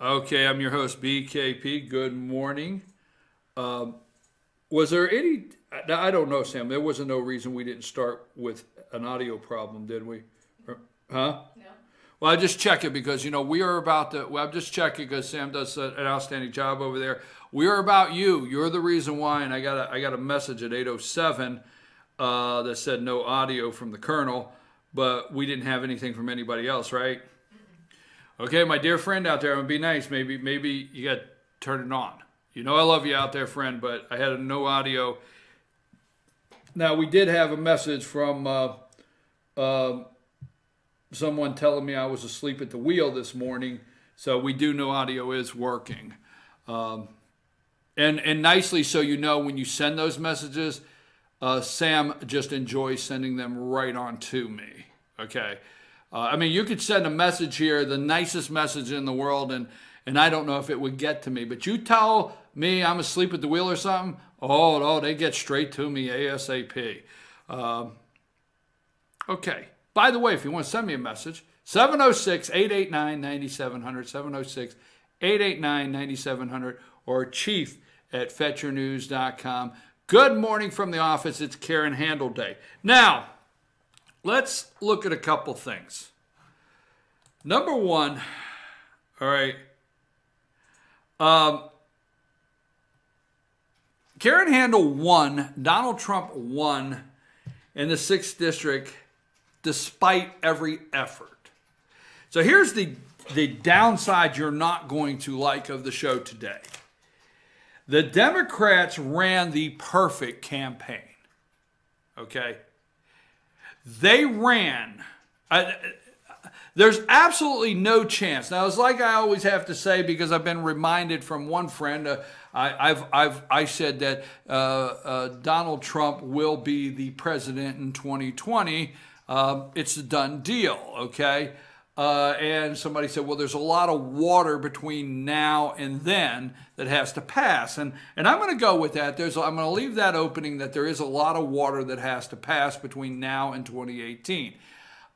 Okay, I'm your host, BKP. Good morning. Was there any, I don't know, Sam, there wasn't no reason we didn't start with an audio problem, did we? Huh? No. Well, I just check it because, you know, we are about to, well, I'm just checking because Sam does an outstanding job over there. We are about you. You're the reason why, and I got a message at 8:07 that said no audio from the Colonel, but we didn't have anything from anybody else, right? Okay, my dear friend out there, I'm going to be nice. Maybe you got to turn it on. You know I love you out there, friend, but I had no audio. Now, we did have a message from someone telling me I was asleep at the wheel this morning, so we do know audio is working. And nicely so you know when you send those messages, Sam just enjoys sending them right on to me, okay? I mean, you could send a message here, the nicest message in the world, and I don't know if it would get to me. But you tell me I'm asleep at the wheel or something, oh, no, they get straight to me ASAP. Okay. By the way, if you want to send me a message, 706-889-9700, 706-889-9700, or chief@fetyournews.com. Good morning from the office. It's Karen Handel Day. Now, let's look at a couple things. Number one, all right, Karen Handel won, Donald Trump won in the 6th District despite every effort. So here's the downside you're not going to like of the show today. The Democrats ran the perfect campaign, okay? They ran. There's absolutely no chance. Now, it's like I always have to say, because I've been reminded from one friend, I said that Donald Trump will be the president in 2020. It's a done deal, okay? And somebody said, well, there's a lot of water between now and then that has to pass. And I'm going to go with that. I'm going to leave that opening that there is a lot of water that has to pass between now and 2018.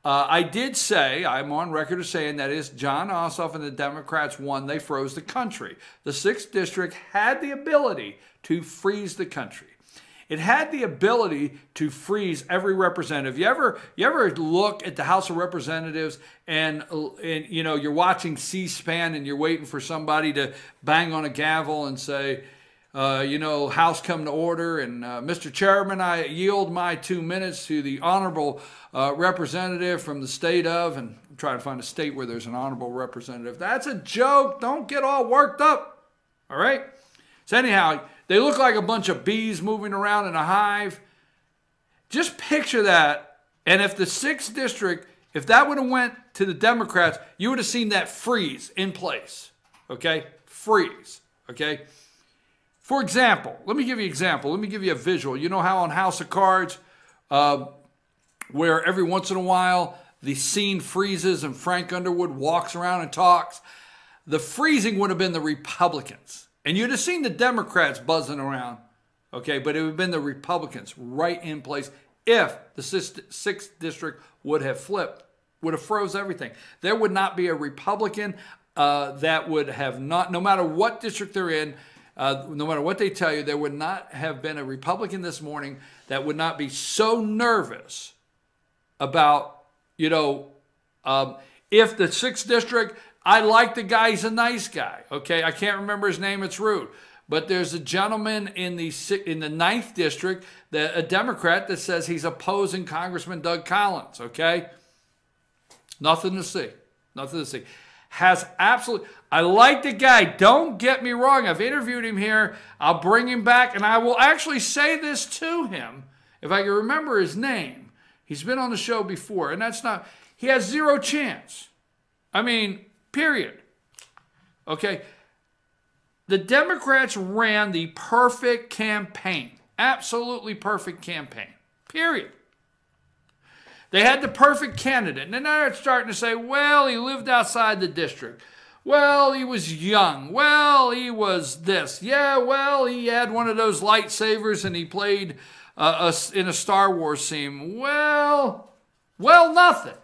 I did say, I'm on record as saying that is Jon Ossoff and the Democrats won. They froze the country. The 6th District had the ability to freeze the country. It had the ability to freeze every representative. You ever look at the House of Representatives and you know, you're watching C-SPAN and you're waiting for somebody to bang on a gavel and say, you know, House come to order, and Mr. Chairman, I yield my 2 minutes to the honorable representative from the state of, and I'm trying to find a state where there's an honorable representative. That's a joke. Don't get all worked up. All right? So anyhow, they look like a bunch of bees moving around in a hive. Just picture that. And if the 6th District, if that would have went to the Democrats, you would have seen that freeze in place. Okay? Freeze. Okay? For example, let me give you an example. Let me give you a visual. You know how on House of Cards, where every once in a while the scene freezes and Frank Underwood walks around and talks? The freezing would have been the Republicans. And you'd have seen the Democrats buzzing around, okay? But it would have been the Republicans right in place if the 6th District would have flipped, would have froze everything. There would not be a Republican that would have not, no matter what district they're in, no matter what they tell you, there would not have been a Republican this morning that would not be so nervous about, you know, if the 6th District, I like the guy, he's a nice guy, okay? I can't remember his name, it's rude. But there's a gentleman in the 9th District, a Democrat, that says he's opposing Congressman Doug Collins, okay? Nothing to see. Nothing to see. Has absolutely, I like the guy. Don't get me wrong. I've interviewed him here. I'll bring him back, and I will actually say this to him, if I can remember his name. He's been on the show before, and that's not, he has zero chance. I mean, period. Okay? The Democrats ran the perfect campaign. Absolutely perfect campaign. Period. They had the perfect candidate. And then they're starting to say, well, he lived outside the district. Well, he was young. Well, he was this. Yeah, well, he had one of those lightsabers and he played in a Star Wars scene. Well, nothing.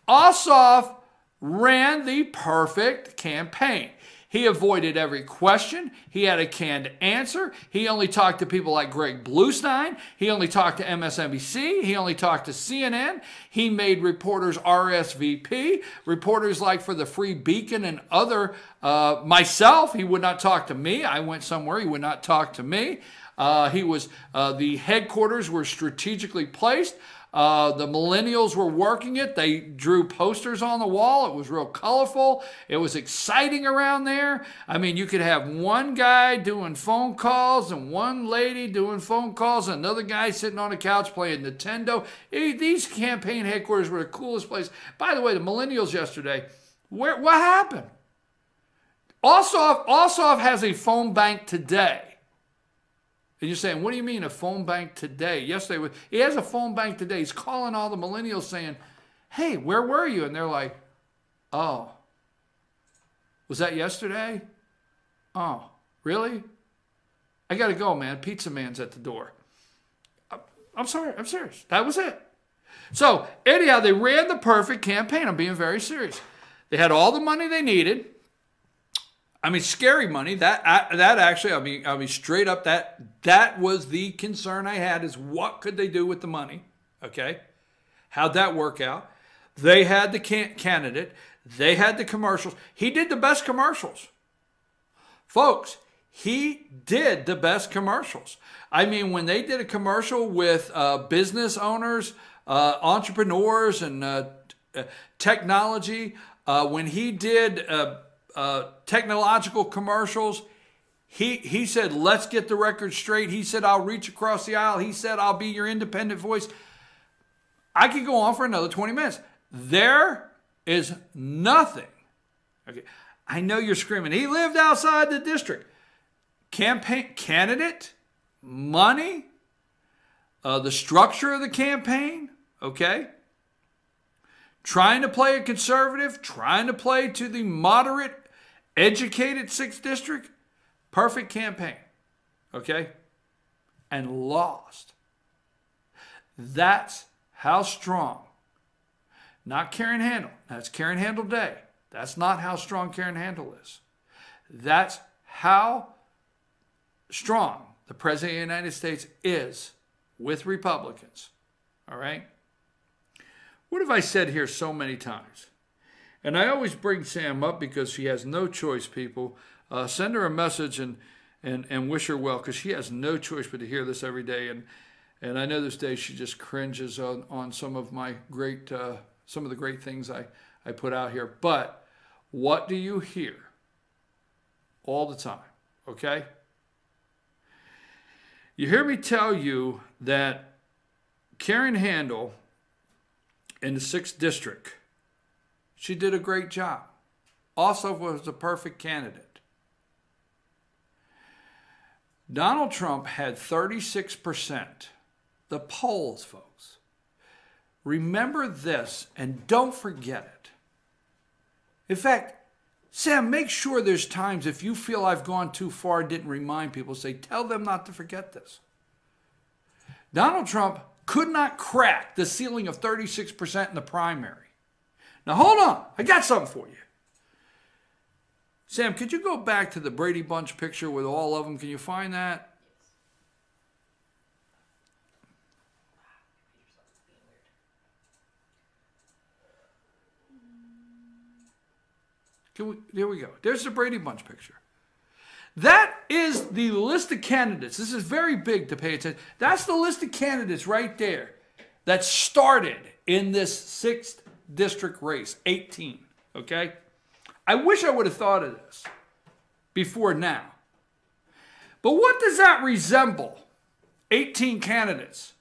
Ossoff ran the perfect campaign. He avoided every question. He had a canned answer. He only talked to people like Greg Bluestein. He only talked to MSNBC. He only talked to CNN. He made reporters RSVP. Reporters like for the Free Beacon and other, myself, he would not talk to me. I went somewhere, he would not talk to me. The headquarters were strategically placed. The millennials were working it. They drew posters on the wall. It was real colorful. It was exciting around there. I mean, you could have one guy doing phone calls and one lady doing phone calls and another guy sitting on a couch playing Nintendo. These campaign headquarters were the coolest place. By the way, the millennials yesterday, what happened? Ossoff has a phone bank today. And you're saying, what do you mean a phone bank today? Yesterday, he has a phone bank today. He's calling all the millennials saying, hey, where were you? And they're like, oh, was that yesterday? Oh, really? I got to go, man. Pizza man's at the door. I'm sorry. I'm serious. That was it. So anyhow, they ran the perfect campaign. I'm being very serious. They had all the money they needed. I mean, scary money. That actually, I'll be straight up. That was the concern I had, is what could they do with the money? Okay, how'd that work out? They had the candidate. They had the commercials. He did the best commercials, folks. He did the best commercials. I mean, when they did a commercial with business owners, entrepreneurs, and technology, when he did technological commercials, he said, let's get the record straight. He said, I'll reach across the aisle. He said, I'll be your independent voice. I could go on for another 20 minutes. There is nothing. Okay, I know you're screaming, he lived outside the district. Campaign candidate, money, the structure of the campaign, okay? trying to play a conservative, trying to play to the moderate, educated 6th District. Perfect campaign, okay? And lost. That's how strong. Not Karen Handel. That's Karen Handel Day. That's not how strong Karen Handel is. That's how strong the President of the United States is with Republicans. All right? What have I said here so many times? And I always bring Sam up because she has no choice, people. Send her a message and wish her well, because she has no choice but to hear this every day. And I know this day she just cringes on some of my great, some of the great things I put out here. But what do you hear all the time? Okay? You hear me tell you that Karen Handel in the 6th District, she did a great job. Also was a perfect candidate. Donald Trump had 36%. The polls, folks. Remember this and don't forget it. In fact, Sam, make sure there's times if you feel I've gone too far, didn't remind people, say, tell them not to forget this. Donald Trump could not crack the ceiling of 36% in the primary. Now, hold on. I got something for you. Sam, could you go back to the Brady Bunch picture with all of them? Can you find that? There we go. There's the Brady Bunch picture. That is the list of candidates. This is very big to pay attention. That's the list of candidates right there that started in this 6th District race, 18, okay? I wish I would have thought of this before now. But what does that resemble? 18 candidates.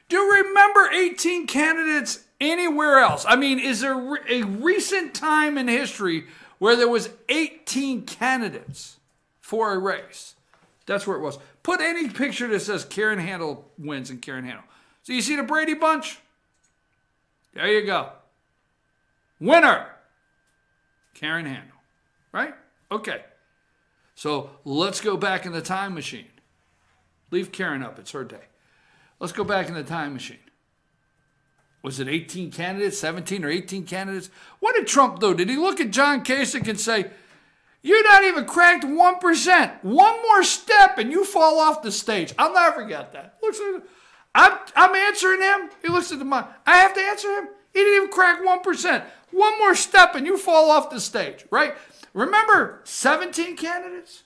Do you remember 18 candidates anywhere else? I mean, is there a recent time in history where there was 18 candidates for a race? That's where it was. Put any picture that says Karen Handel wins and Karen Handel. So you see the Brady Bunch? There you go. Winner, Karen Handel. Right? Okay. So let's go back in the time machine. Leave Karen up. It's her day. Let's go back in the time machine. Was it 18 candidates, 17 or 18 candidates? What did Trump do? Did he look at John Kasich and say, you're not even cracked 1%. One more step and you fall off the stage. I'll never forget that. Looks at, I'm answering him. He looks at the mic. I have to answer him. He didn't even crack 1%. One more step and you fall off the stage, right? Remember 17 candidates?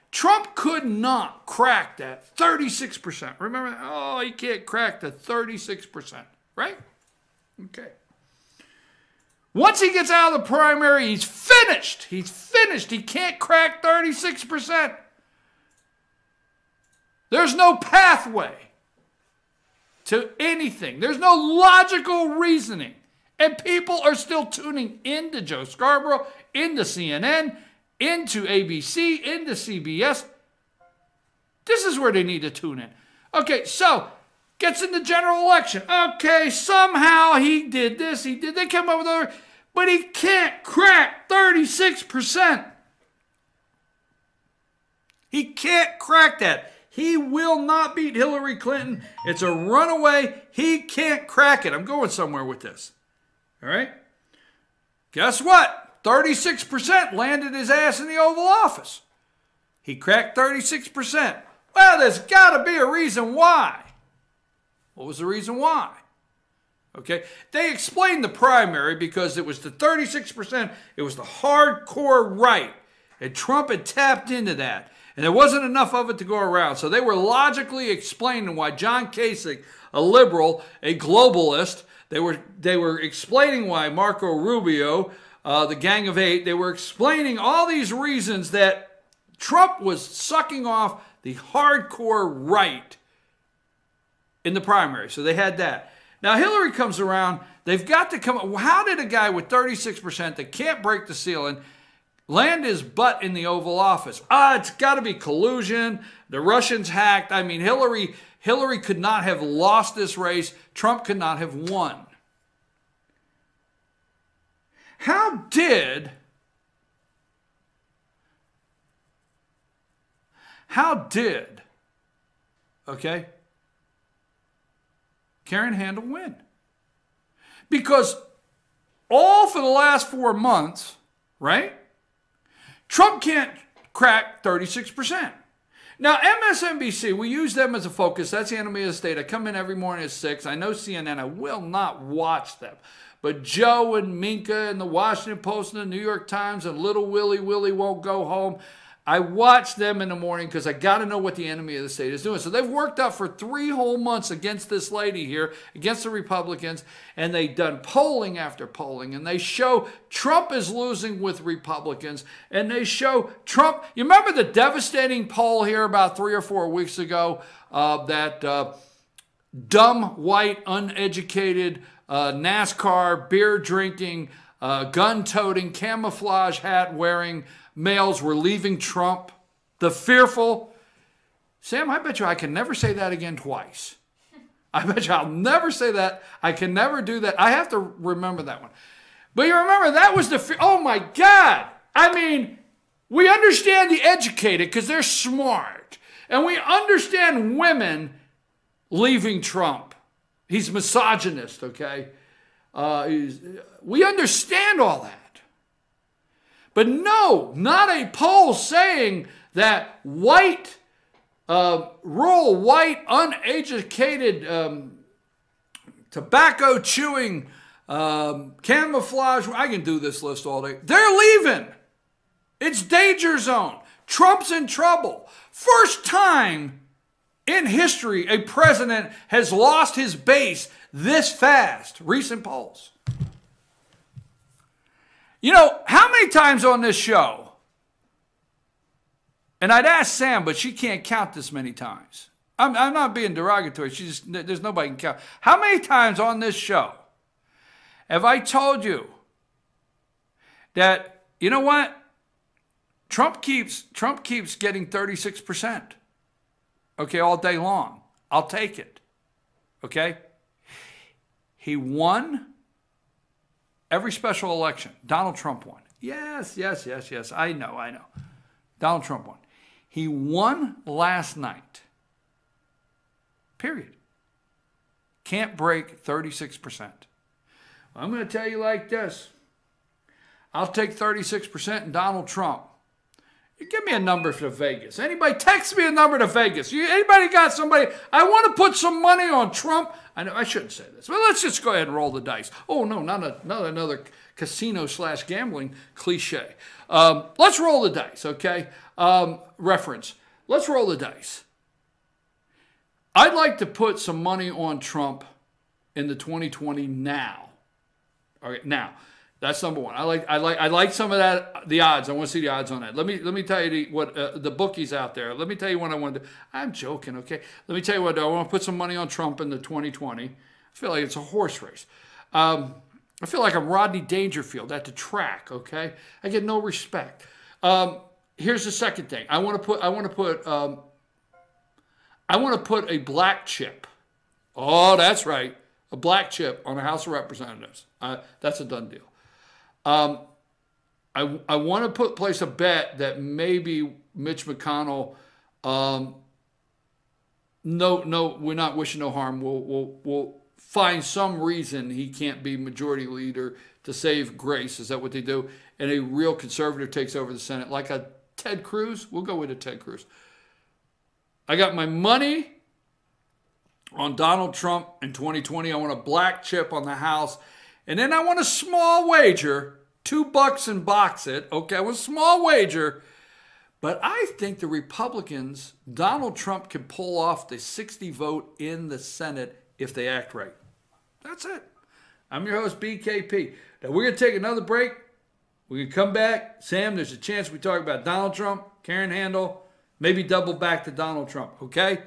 Trump could not crack that 36%. Remember that? Oh, he can't crack the 36%, right? Okay. Once he gets out of the primary, he's finished. He's finished. He can't crack 36%. There's no pathway to anything. There's no logical reasoning. And people are still tuning into Joe Scarborough, into CNN, into ABC, into CBS. This is where they need to tune in. Okay, so gets in the general election. Okay, somehow he did this, he did. They come up with other, but he can't crack 36%. He can't crack that. He will not beat Hillary Clinton. It's a runaway. He can't crack it. I'm going somewhere with this. All right? Guess what? 36% landed his ass in the Oval Office. He cracked 36%. Well, there's got to be a reason why. What was the reason why? Okay? They explained the primary because it was the 36%. It was the hardcore right. And Trump had tapped into that. And there wasn't enough of it to go around. So they were logically explaining why John Kasich, a liberal, a globalist, they were explaining why Marco Rubio, the Gang of Eight, they were explaining all these reasons that Trump was sucking off the hardcore right in the primary. So they had that. Now Hillary comes around. They've got to come. How did a guy with 36% that can't break the ceiling land his butt in the Oval Office? It's got to be collusion. The Russians hacked. I mean, Hillary could not have lost this race. Trump could not have won. How did Karen Handel win? Because all for the last 4 months, right? Trump can't crack 36%. Now, MSNBC, we use them as a focus. That's the enemy of the state. I come in every morning at 6. I know CNN. I will not watch them. But Joe and Minka and the Washington Post and the New York Times and Little Willie Won't Go Home, I watch them in the morning because I got to know what the enemy of the state is doing. So they've worked out for 3 whole months against this lady here, against the Republicans, and they've done polling after polling, and they show Trump is losing with Republicans, and they show Trump. You remember the devastating poll here about 3 or 4 weeks ago that dumb, white, uneducated, NASCAR, beer-drinking, gun-toting, camouflage hat-wearing males were leaving Trump, the fearful. Sam, I bet you I can never say that again twice. I bet you I'll never say that. I can never do that. I have to remember that one. But you remember, that was the fear. Oh, my God. I mean, we understand the educated because they're smart. And we understand women leaving Trump. He's misogynist, okay? We understand all that. But no, not a poll saying that white, rural white, uneducated, tobacco-chewing, camouflage, I can do this list all day. They're leaving. It's danger zone. Trump's in trouble. First time in history a president has lost his base this fast. Recent polls. You know, how many times on this show, and I'd ask Sam, but she can't count this many times. I'm not being derogatory. There's nobody can count. How many times on this show have I told you that, you know what? Trump keeps getting 36%. Okay, all day long. I'll take it. Okay? He won every special election. Donald Trump won. Yes. I know. Donald Trump won. He won last night. Period. Can't break 36%. Well, I'm going to tell you like this. I'll take 36% in Donald Trump. You give me a number for Vegas. Anybody text me a number to Vegas. Anybody got somebody? I want to put some money on Trump. I know I shouldn't say this, but let's just go ahead and roll the dice. Oh no, not another casino/gambling cliche. Let's roll the dice, okay? Reference. Let's roll the dice. I'd like to put some money on Trump in the 2020 now. All right, now. That's number one. I like some of that, the odds. I want to see the odds on that. Let me tell you what the bookies out there. Let me tell you what I want to do. I'm joking, okay? Let me tell you what I want to put some money on Trump in the 2020. I feel like it's a horse race. I feel like I'm Rodney Dangerfield at the track, okay? I get no respect. Here's the second thing. I want to put a black chip. Oh, that's right. A black chip on the House of Representatives. That's a done deal. I want to place a bet that maybe Mitch McConnell, no, we're not wishing no harm. We'll find some reason he can't be majority leader to save grace. Is that what they do? And a real conservative takes over the Senate, like a Ted Cruz. We'll go with a Ted Cruz. I got my money on Donald Trump in 2020. I want a black chip on the House. And then I want a small wager, $2 and box it. Okay, I want a small wager. But I think the Republicans, Donald Trump can pull off the 60 vote in the Senate if they act right. That's it. I'm your host, BKP. Now we're going to take another break. We're going to come back. Sam, there's a chance we talk about Donald Trump, Karen Handel, maybe double back to Donald Trump, okay?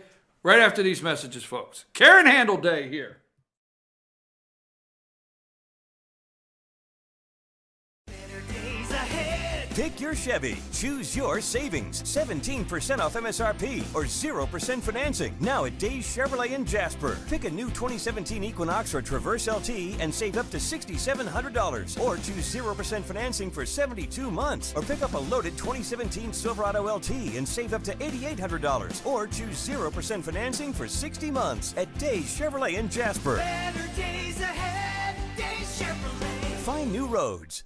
Right after these messages, folks. Karen Handel Day here. Pick your Chevy. Choose your savings. 17% off MSRP or 0% financing. Now at Days Chevrolet in Jasper. Pick a new 2017 Equinox or Traverse LT and save up to $6,700. Or choose 0% financing for 72 months. Or pick up a loaded 2017 Silverado LT and save up to $8,800. Or choose 0% financing for 60 months at Days Chevrolet in Jasper. Better days ahead, Days Chevrolet. Find new roads.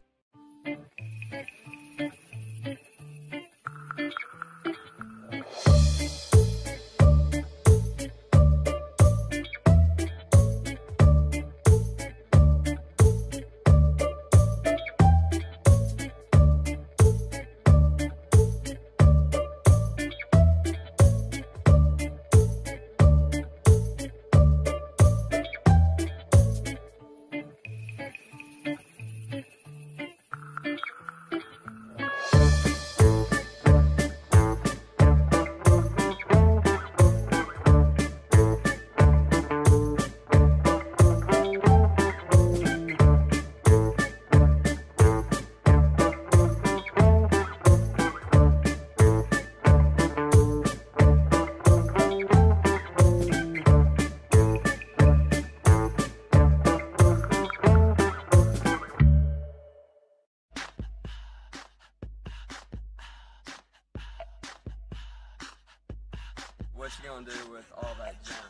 What you gonna do with all that junk?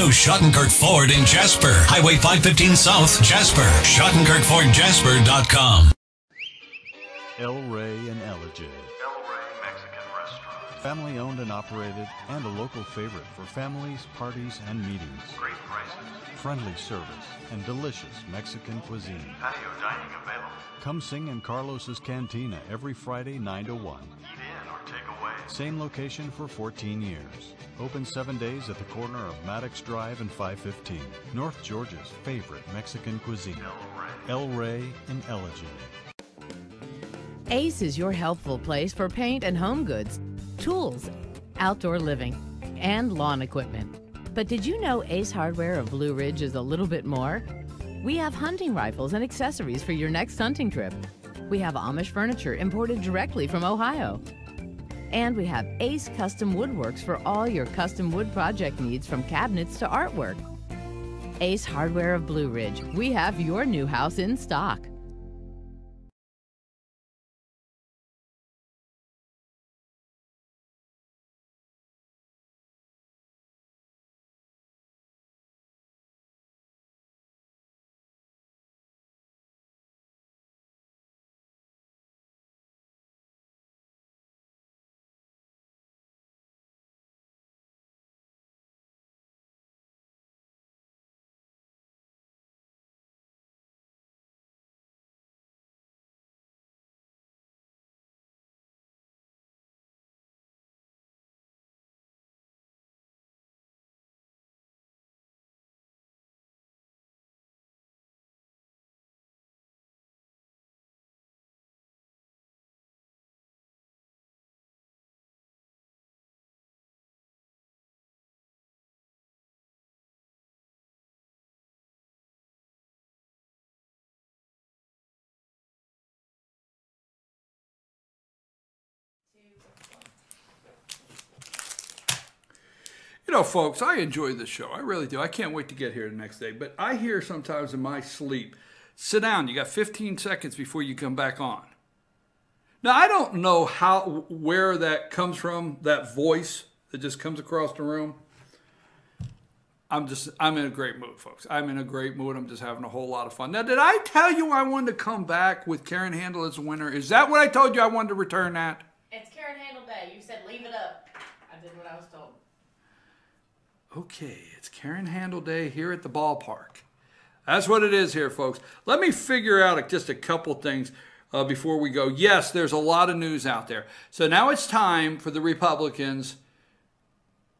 Schottenkirk Ford in Jasper. Highway 515 South, Jasper. SchottenkirkFordJasper.com. El Rey and Ellijay. El Rey Mexican Restaurant. Family owned and operated and a local favorite for families, parties, and meetings. Great prices, friendly service, and delicious Mexican cuisine. Patio dining available. Come sing in Carlos's Cantina every Friday 9 to 1. Eat in or take away. Same location for 14 years. Open 7 days at the corner of Maddox Drive and 515. North Georgia's favorite Mexican cuisine. El Rey and Ellijay. Ace is your helpful place for paint and home goods, tools, outdoor living, and lawn equipment. But did you know Ace Hardware of Blue Ridge is a little bit more? We have hunting rifles and accessories for your next hunting trip. We have Amish furniture imported directly from Ohio. And we have Ace Custom Woodworks for all your custom wood project needs, from cabinets to artwork. Ace Hardware of Blue Ridge. We have your new house in stock. You know, folks, I enjoy this show. I really do. I can't wait to get here the next day. But I hear sometimes in my sleep, sit down, you got 15 seconds before you come back on. Now, I don't know where that comes from, that voice that just comes across the room. I'm in a great mood, folks. I'm in a great mood. I'm just having a whole lot of fun. Now, did I tell you I wanted to come back with Karen Handel as a winner? Is that what I told you I wanted to return that? It's Karen Handel Day. You said leave it up. I did what I was told. Okay, it's Karen Handel Day here at the ballpark. That's what it is here, folks. Let me figure out just a couple things before we go. Yes, there's a lot of news out there. So now it's time for the Republicans.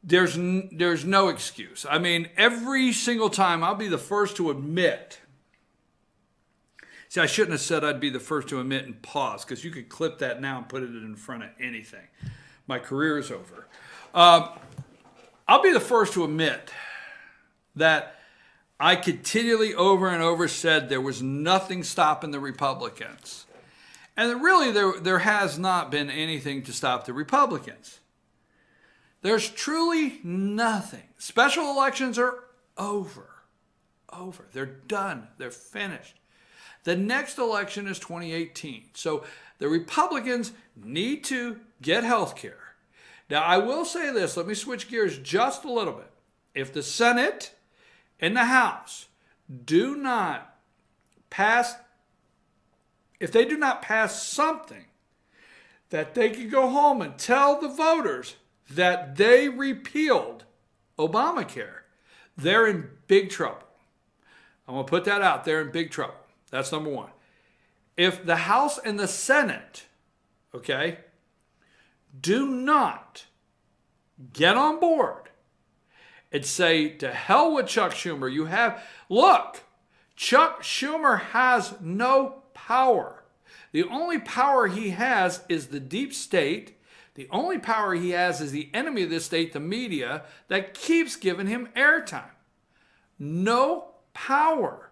There's no excuse. I mean, every single time, I'll be the first to admit. See, I shouldn't have said I'd be the first to admit and pause, because you could clip that now and put it in front of anything. My career is over. I'll be the first to admit that I continually over and over said there was nothing stopping the Republicans. And really, there has not been anything to stop the Republicans. There's truly nothing. Special elections are over. They're done. They're finished. The next election is 2018. So the Republicans need to get health care. Now, I will say this. Let me switch gears just a little bit. If the Senate and the House do not pass, if they do not pass something that they can go home and tell the voters that they repealed Obamacare, they're in big trouble. I'm going to put that out. They're in big trouble. That's number one. If the House and the Senate, okay, do not get on board and say, to hell with Chuck Schumer. Look, Chuck Schumer has no power. The only power he has is the deep state. The only power he has is the enemy of this state, the media, that keeps giving him airtime. No power.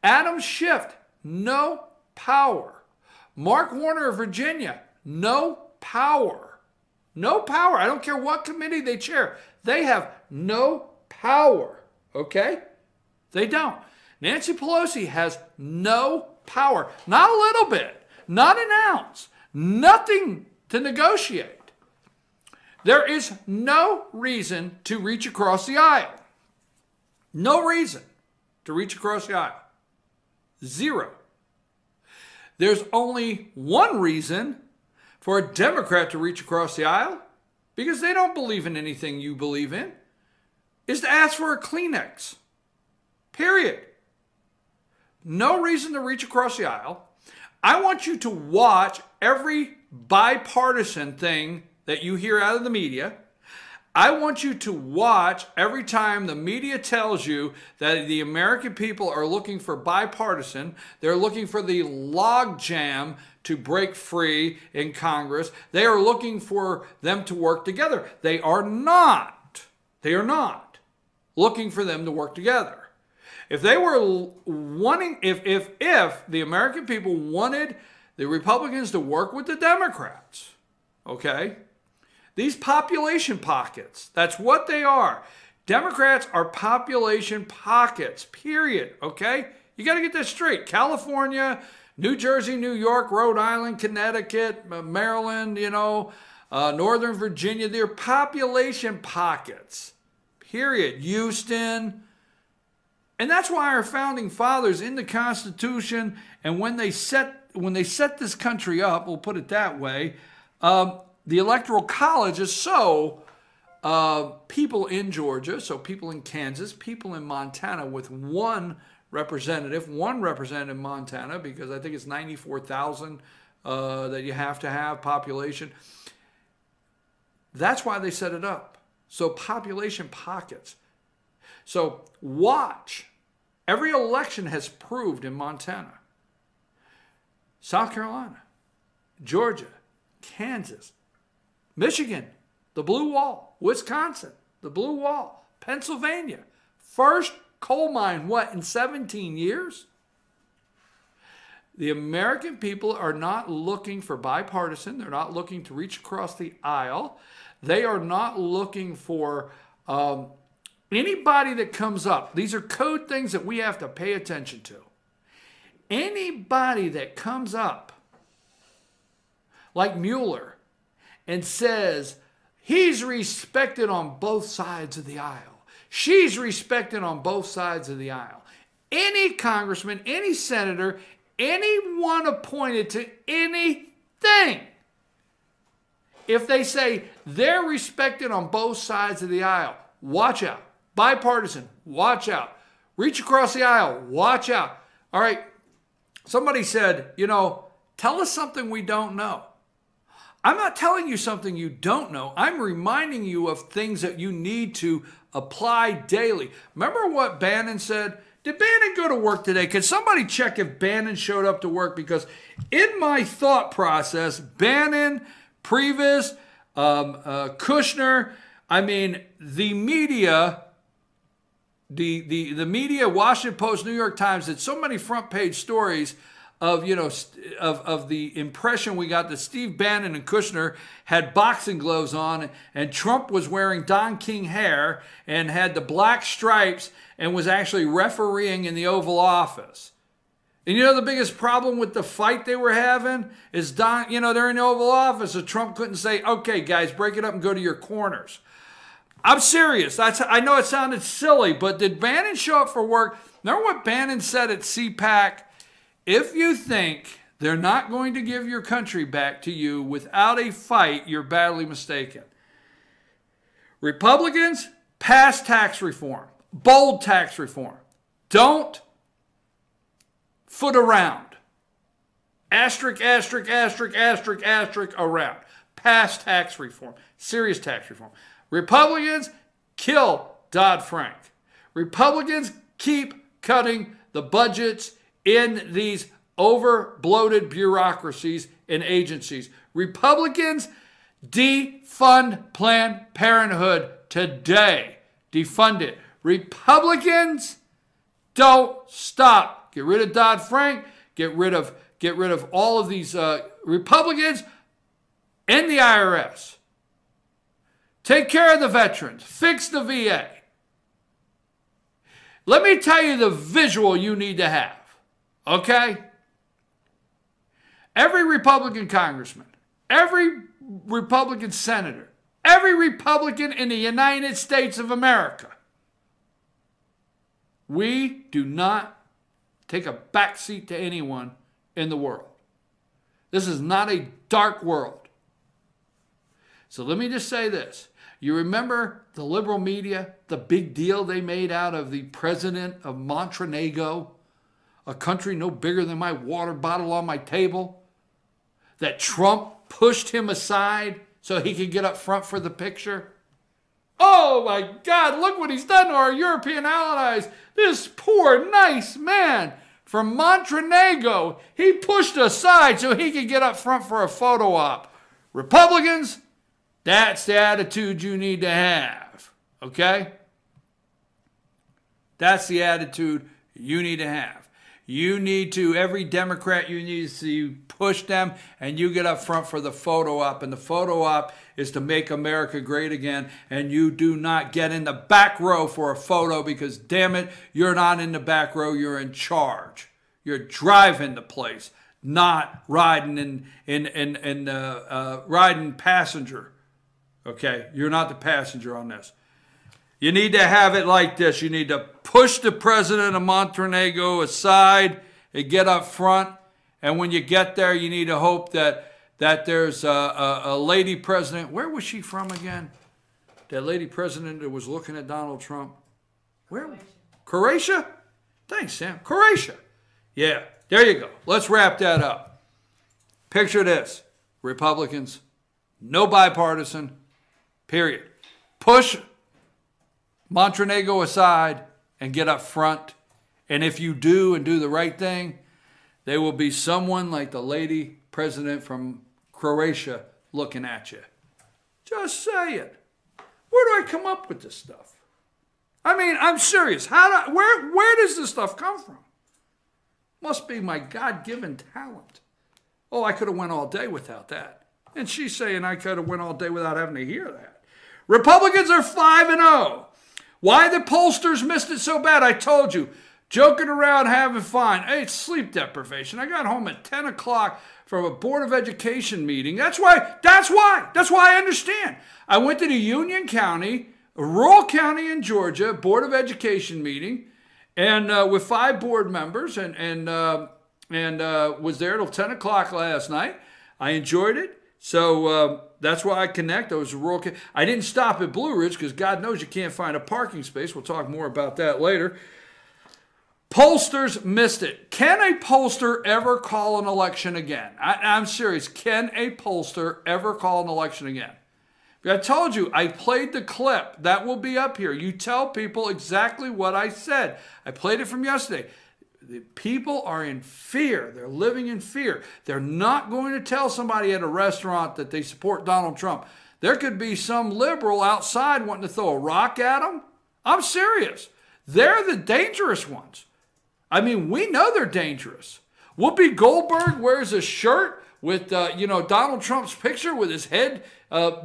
Adam Schiff, no power. Mark Warner of Virginia, no power. No power. I don't care what committee they chair. They have no power. Okay? They don't. Nancy Pelosi has no power. Not a little bit. Not an ounce. Nothing to negotiate. There is no reason to reach across the aisle. No reason to reach across the aisle. Zero. There's only one reason for a Democrat to reach across the aisle, because they don't believe in anything you believe in, is to ask for a Kleenex. Period. No reason to reach across the aisle. I want you to watch every bipartisan thing that you hear out of the media. I want you to watch every time the media tells you that the American people are looking for bipartisan. They're looking for the logjam to break free in Congress. They are looking for them to work together. They are not looking for them to work together. If they were wanting, if the American people wanted the Republicans to work with the Democrats, okay, these population pockets, that's what they are. Democrats are population pockets, period, okay? You got to get that straight. California, New Jersey, New York, Rhode Island, Connecticut, Maryland, Northern Virginia, they're population pockets, period. Houston. And that's why our founding fathers in the Constitution, and when they set this country up, we'll put it that way, the Electoral College is so people in Georgia, so people in Kansas, people in Montana with one representative in Montana, because I think it's 94,000 that you have to have population. That's why they set it up. So population pockets. So watch. Every election has proved in Montana, South Carolina, Georgia, Kansas, Michigan, the Blue Wall, Wisconsin, the Blue Wall, Pennsylvania, first coal mine, in 17 years? The American people are not looking for bipartisan. They're not looking to reach across the aisle. They are not looking for anybody that comes up. These are code things that we have to pay attention to. Anybody that comes up, like Mueller, and says he's respected on both sides of the aisle. She's respected on both sides of the aisle. Any congressman, any senator, anyone appointed to anything, if they say they're respected on both sides of the aisle, watch out. Bipartisan, watch out. Reach across the aisle, watch out. All right, somebody said, you know, tell us something we don't know. I'm not telling you something you don't know. I'm reminding you of things that you need to apply daily. Remember what Bannon said? Did Bannon go to work today? Can somebody check if Bannon showed up to work? Because in my thought process, Bannon, Previs, Kushner, I mean, the media, the media, Washington Post, New York Times, did so many front page stories of, you know, of the impression we got that Steve Bannon and Kushner had boxing gloves on, and Trump was wearing Don King hair and had the black stripes and was actually refereeing in the Oval Office. And you know the biggest problem with the fight they were having is they're in the Oval Office, so Trump couldn't say, okay, guys, break it up and go to your corners. I'm serious. I know it sounded silly, but did Bannon show up for work? Remember what Bannon said at CPAC? If you think they're not going to give your country back to you without a fight, you're badly mistaken. Republicans, pass tax reform. Bold tax reform. Don't foot around. Asterisk, asterisk, asterisk, asterisk, asterisk around. Pass tax reform. Serious tax reform. Republicans, kill Dodd-Frank. Republicans, keep cutting the budgets in these over-bloated bureaucracies and agencies. Republicans, defund Planned Parenthood today. Defund it. Republicans, don't stop. Get rid of Dodd-Frank. Get rid of all of these Republicans and the IRS. Take care of the veterans. Fix the VA. Let me tell you the visual you need to have. Okay? Every Republican congressman, every Republican senator, every Republican in the United States of America, we do not take a backseat to anyone in the world. This is not a dark world. So let me just say this. You remember the liberal media, the big deal they made out of the president of Montenegro, a country no bigger than my water bottle on my table, that Trump pushed him aside so he could get up front for the picture? Oh my God, look what he's done to our European allies. This poor, nice man from Montenegro, he pushed aside so he could get up front for a photo op. Republicans, that's the attitude you need to have, okay? That's the attitude you need to have. You need to, every Democrat, you need to push them, and you get up front for the photo op. And the photo op is to make America great again. And you do not get in the back row for a photo because, damn it, you're not in the back row. You're in charge. You're driving the place, not riding riding passenger. Okay, you're not the passenger on this. You need to have it like this. You need to push the president of Montenegro aside and get up front. And when you get there, you need to hope that there's a lady president. Where was she from again? That lady president that was looking at Donald Trump. Where? Croatia? Thanks, Sam. Croatia. Yeah, there you go. Let's wrap that up. Picture this. Republicans, no bipartisan, period. Push Montenegro aside and get up front. And if you do and do the right thing, there will be someone like the lady president from Croatia looking at you. Just say it. Where do I come up with this stuff? I mean, I'm serious. Where does this stuff come from? Must be my God-given talent. Oh, I could have went all day without that. And she's saying I could have went all day without having to hear that. Republicans are 5-0. Why the pollsters missed it so bad? I told you. Joking around, having fun. Hey, it's sleep deprivation. I got home at 10 o'clock from a Board of Education meeting. That's why I understand. I went to the Union County a rural county in Georgia, Board of Education meeting, and with 5 board members, and was there till 10 o'clock last night. I enjoyed it. So that's why I connect. I was a rural. I didn't stop at Blue Ridge because God knows you can't find a parking space. We'll talk more about that later. Pollsters missed it. Can a pollster ever call an election again? I'm serious. Can a pollster ever call an election again? I told you, I played the clip. That will be up here. You tell people exactly what I said. I played it from yesterday. The people are in fear. They're living in fear. They're not going to tell somebody at a restaurant that they support Donald Trump. There could be some liberal outside wanting to throw a rock at them. I'm serious. They're the dangerous ones. I mean, we know they're dangerous. Whoopi Goldberg wears a shirt with, Donald Trump's picture with his head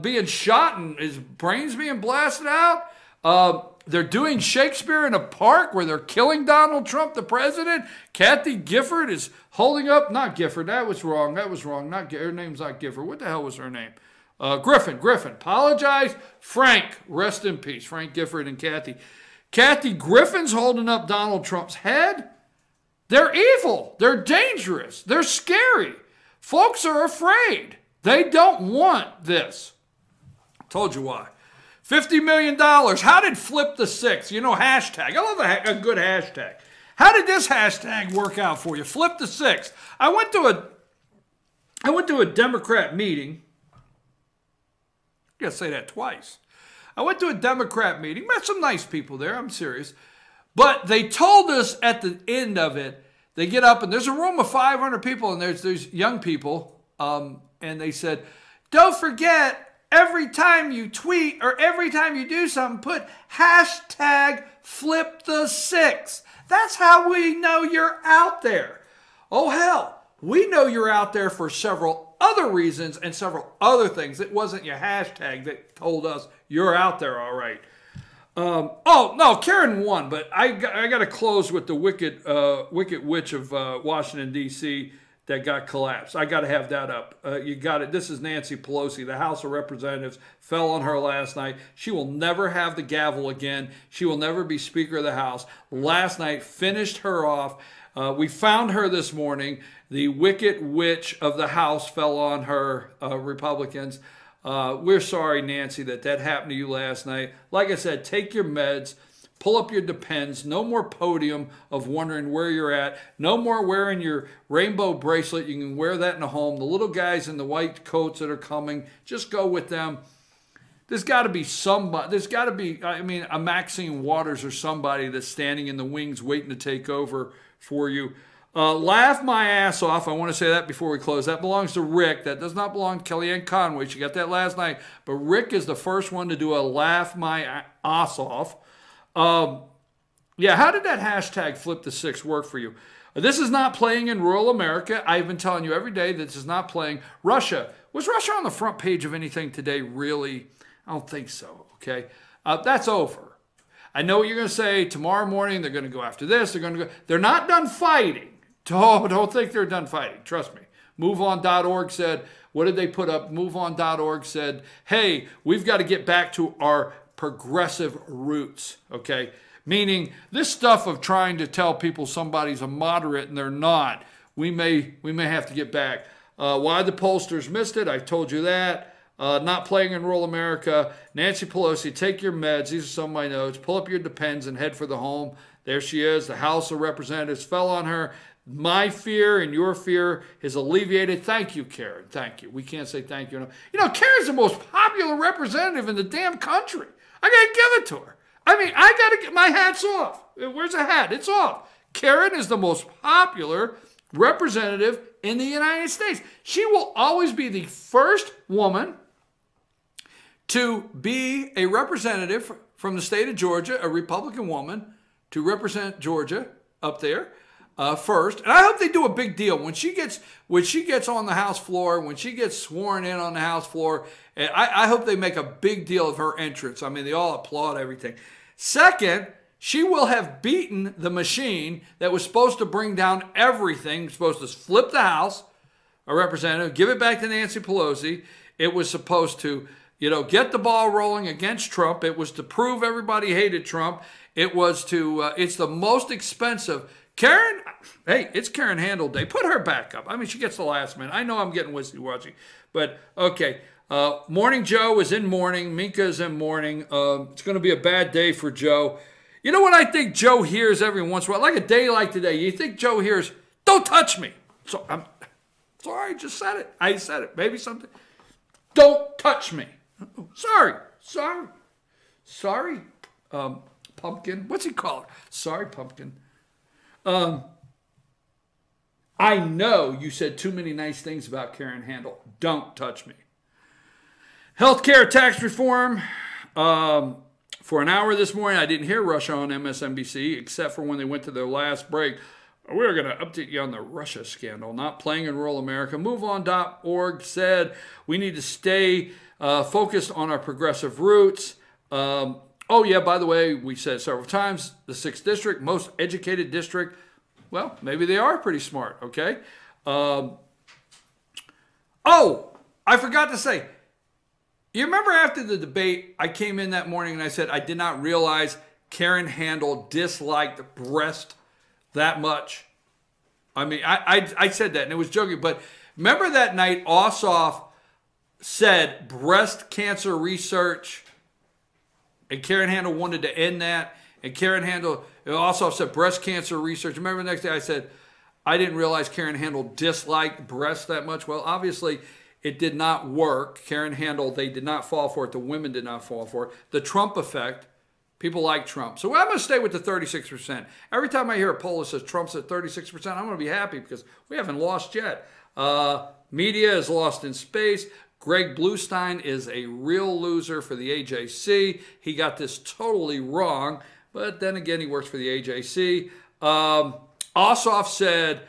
being shot and his brains being blasted out. They're doing Shakespeare in a park where they're killing Donald Trump, the president. Kathy Gifford is holding up, not Gifford, that was wrong. Her name's not Gifford. What the hell was her name? Griffin. Apologize. Frank, rest in peace. Frank Gifford and Kathy. Kathy Griffin's holding up Donald Trump's head. They're evil. They're dangerous. They're scary. Folks are afraid. They don't want this. Told you why. $50 million. How did Flip the Six? Hashtag. I love a good hashtag. How did this hashtag work out for you? Flip the Six. I went to a Democrat meeting. I gotta say that twice. I went to a Democrat meeting. Met some nice people there. I'm serious. But they told us at the end of it, they get up and there's a room of 500 people and there's young people. And they said, don't forget, every time you tweet or every time you do something, put hashtag flip the six. That's how we know you're out there. Oh, hell, we know you're out there for several other reasons and several other things. It wasn't your hashtag that told us you're out there, all right. Oh, no, Karen won, but I got to close with the wicked witch of Washington, D.C., that got collapsed. I got to have that up. You got it. This is Nancy Pelosi. The House of Representatives fell on her last night. She will never have the gavel again. She will never be Speaker of the House. Last night finished her off. We found her this morning. The wicked witch of the House fell on her, Republicans. We're sorry, Nancy, that happened to you last night. Like I said, take your meds. Pull up your Depends. No more podium of wondering where you're at. No more wearing your rainbow bracelet. You can wear that in the home. The little guys in the white coats that are coming, just go with them. There's got to be somebody. There's got to be, a Maxine Waters or somebody that's standing in the wings waiting to take over for you. Laugh my ass off. I want to say that before we close. That belongs to Rick. That does not belong to Kellyanne Conway. She got that last night. But Rick is the first one to do a laugh my ass off. How did that hashtag flip the six work for you? This is not playing in rural America. I've been telling you every day that this is not playing. Russia. Was Russia on the front page of anything today, really? I don't think so, okay? That's over. I know what you're going to say. Tomorrow morning, they're going to go after this. They're not done fighting. Don't think they're done fighting. Trust me. MoveOn.org said, what did they put up? MoveOn.org said, hey, we've got to get back to our progressive roots, okay? Meaning this stuff of trying to tell people somebody's a moderate and they're not, we may have to get back. Why the pollsters missed it, I told you that. Not playing in rural America. Nancy Pelosi, take your meds. These are some of my notes. Pull up your Depends and head for the home. There she is. The House of Representatives fell on her. My fear and your fear is alleviated. Thank you, Karen. Thank you. We can't say thank you enough. Karen's the most popular representative in the damn country. I got to give it to her. I got to get my hat's off. Where's the hat? It's off. Karen is the most popular representative in the United States. She will always be the first woman to be a representative from the state of Georgia, a Republican woman, to represent Georgia up there first. And I hope they do a big deal. When she gets on the House floor, when she gets sworn in on the House floor, I hope they make a big deal of her entrance. They all applaud everything. Second, she will have beaten the machine that was supposed to bring down everything, supposed to flip the House, a representative, give it back to Nancy Pelosi. It was supposed to You know, get the ball rolling against Trump. It was to prove everybody hated Trump. It was to, it's the most expensive. Karen, hey, it's Karen Handel Day. Put her back up. I mean, she gets the last minute. I know I'm getting wishy-washy, but okay. Morning Joe is in mourning. Mika is in mourning. It's going to be a bad day for Joe. You know what I think Joe hears every once in a while? Like a day like today, you think Joe hears, don't touch me. So I'm sorry, I just said it. I said it. Maybe something. Don't touch me. Sorry. Pumpkin. What's he called? Sorry, Pumpkin. I know you said too many nice things about Karen Handel. Don't touch me. Healthcare tax reform. For an hour this morning, I didn't hear Russia on MSNBC, except for when they went to their last break. We're going to update you on the Russia scandal, not playing in rural America. MoveOn.org said we need to stay focused on our progressive roots. Oh, yeah, by the way, we said several times, the 6th district, most educated district. Well, maybe they are pretty smart, okay? Oh, I forgot to say, you remember after the debate, I came in that morning and I said I did not realize Karen Handel disliked breast that much. I mean, I said that and it was joking, but remember that night Ossoff said breast cancer research, and Karen Handel wanted to end that, and Karen Handel also said breast cancer research. Remember the next day I said, I didn't realize Karen Handel disliked breasts that much. Well, obviously it did not work. Karen Handel, they did not fall for it. The women did not fall for it. The Trump effect, people like Trump. So I'm going to stay with the 36%. Every time I hear a poll that says Trump's at 36%, I'm going to be happy because we haven't lost yet. Media is lost in space. Greg Bluestein is a real loser for the AJC. He got this totally wrong, but then again, he works for the AJC. Ossoff said,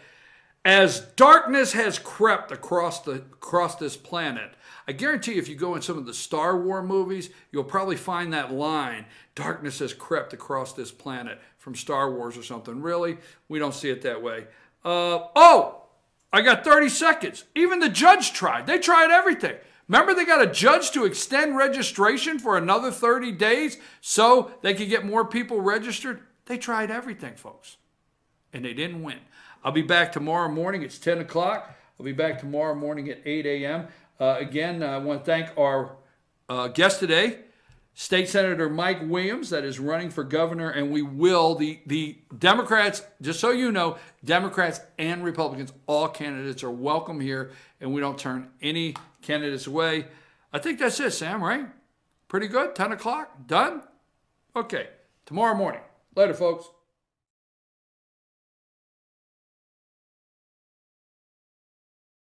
as darkness has crept across this planet, I guarantee you if you go in some of the Star Wars movies, you'll probably find that line, darkness has crept across this planet, from Star Wars or something. Really? We don't see it that way. I got 30 seconds. Even the judge tried. They tried everything. Remember, they got a judge to extend registration for another 30 days so they could get more people registered? They tried everything, folks, and they didn't win. I'll be back tomorrow morning. It's 10 o'clock. I'll be back tomorrow morning at 8 a.m. Again, I want to thank our guest today, State Senator Mike Williams, that is running for governor, and we will, the Democrats, just so you know, Democrats and Republicans, all candidates are welcome here, and we don't turn any candidates away. I think that's it, Sam, right? Pretty good? 10 o'clock? Done? Okay. Tomorrow morning. Later, folks.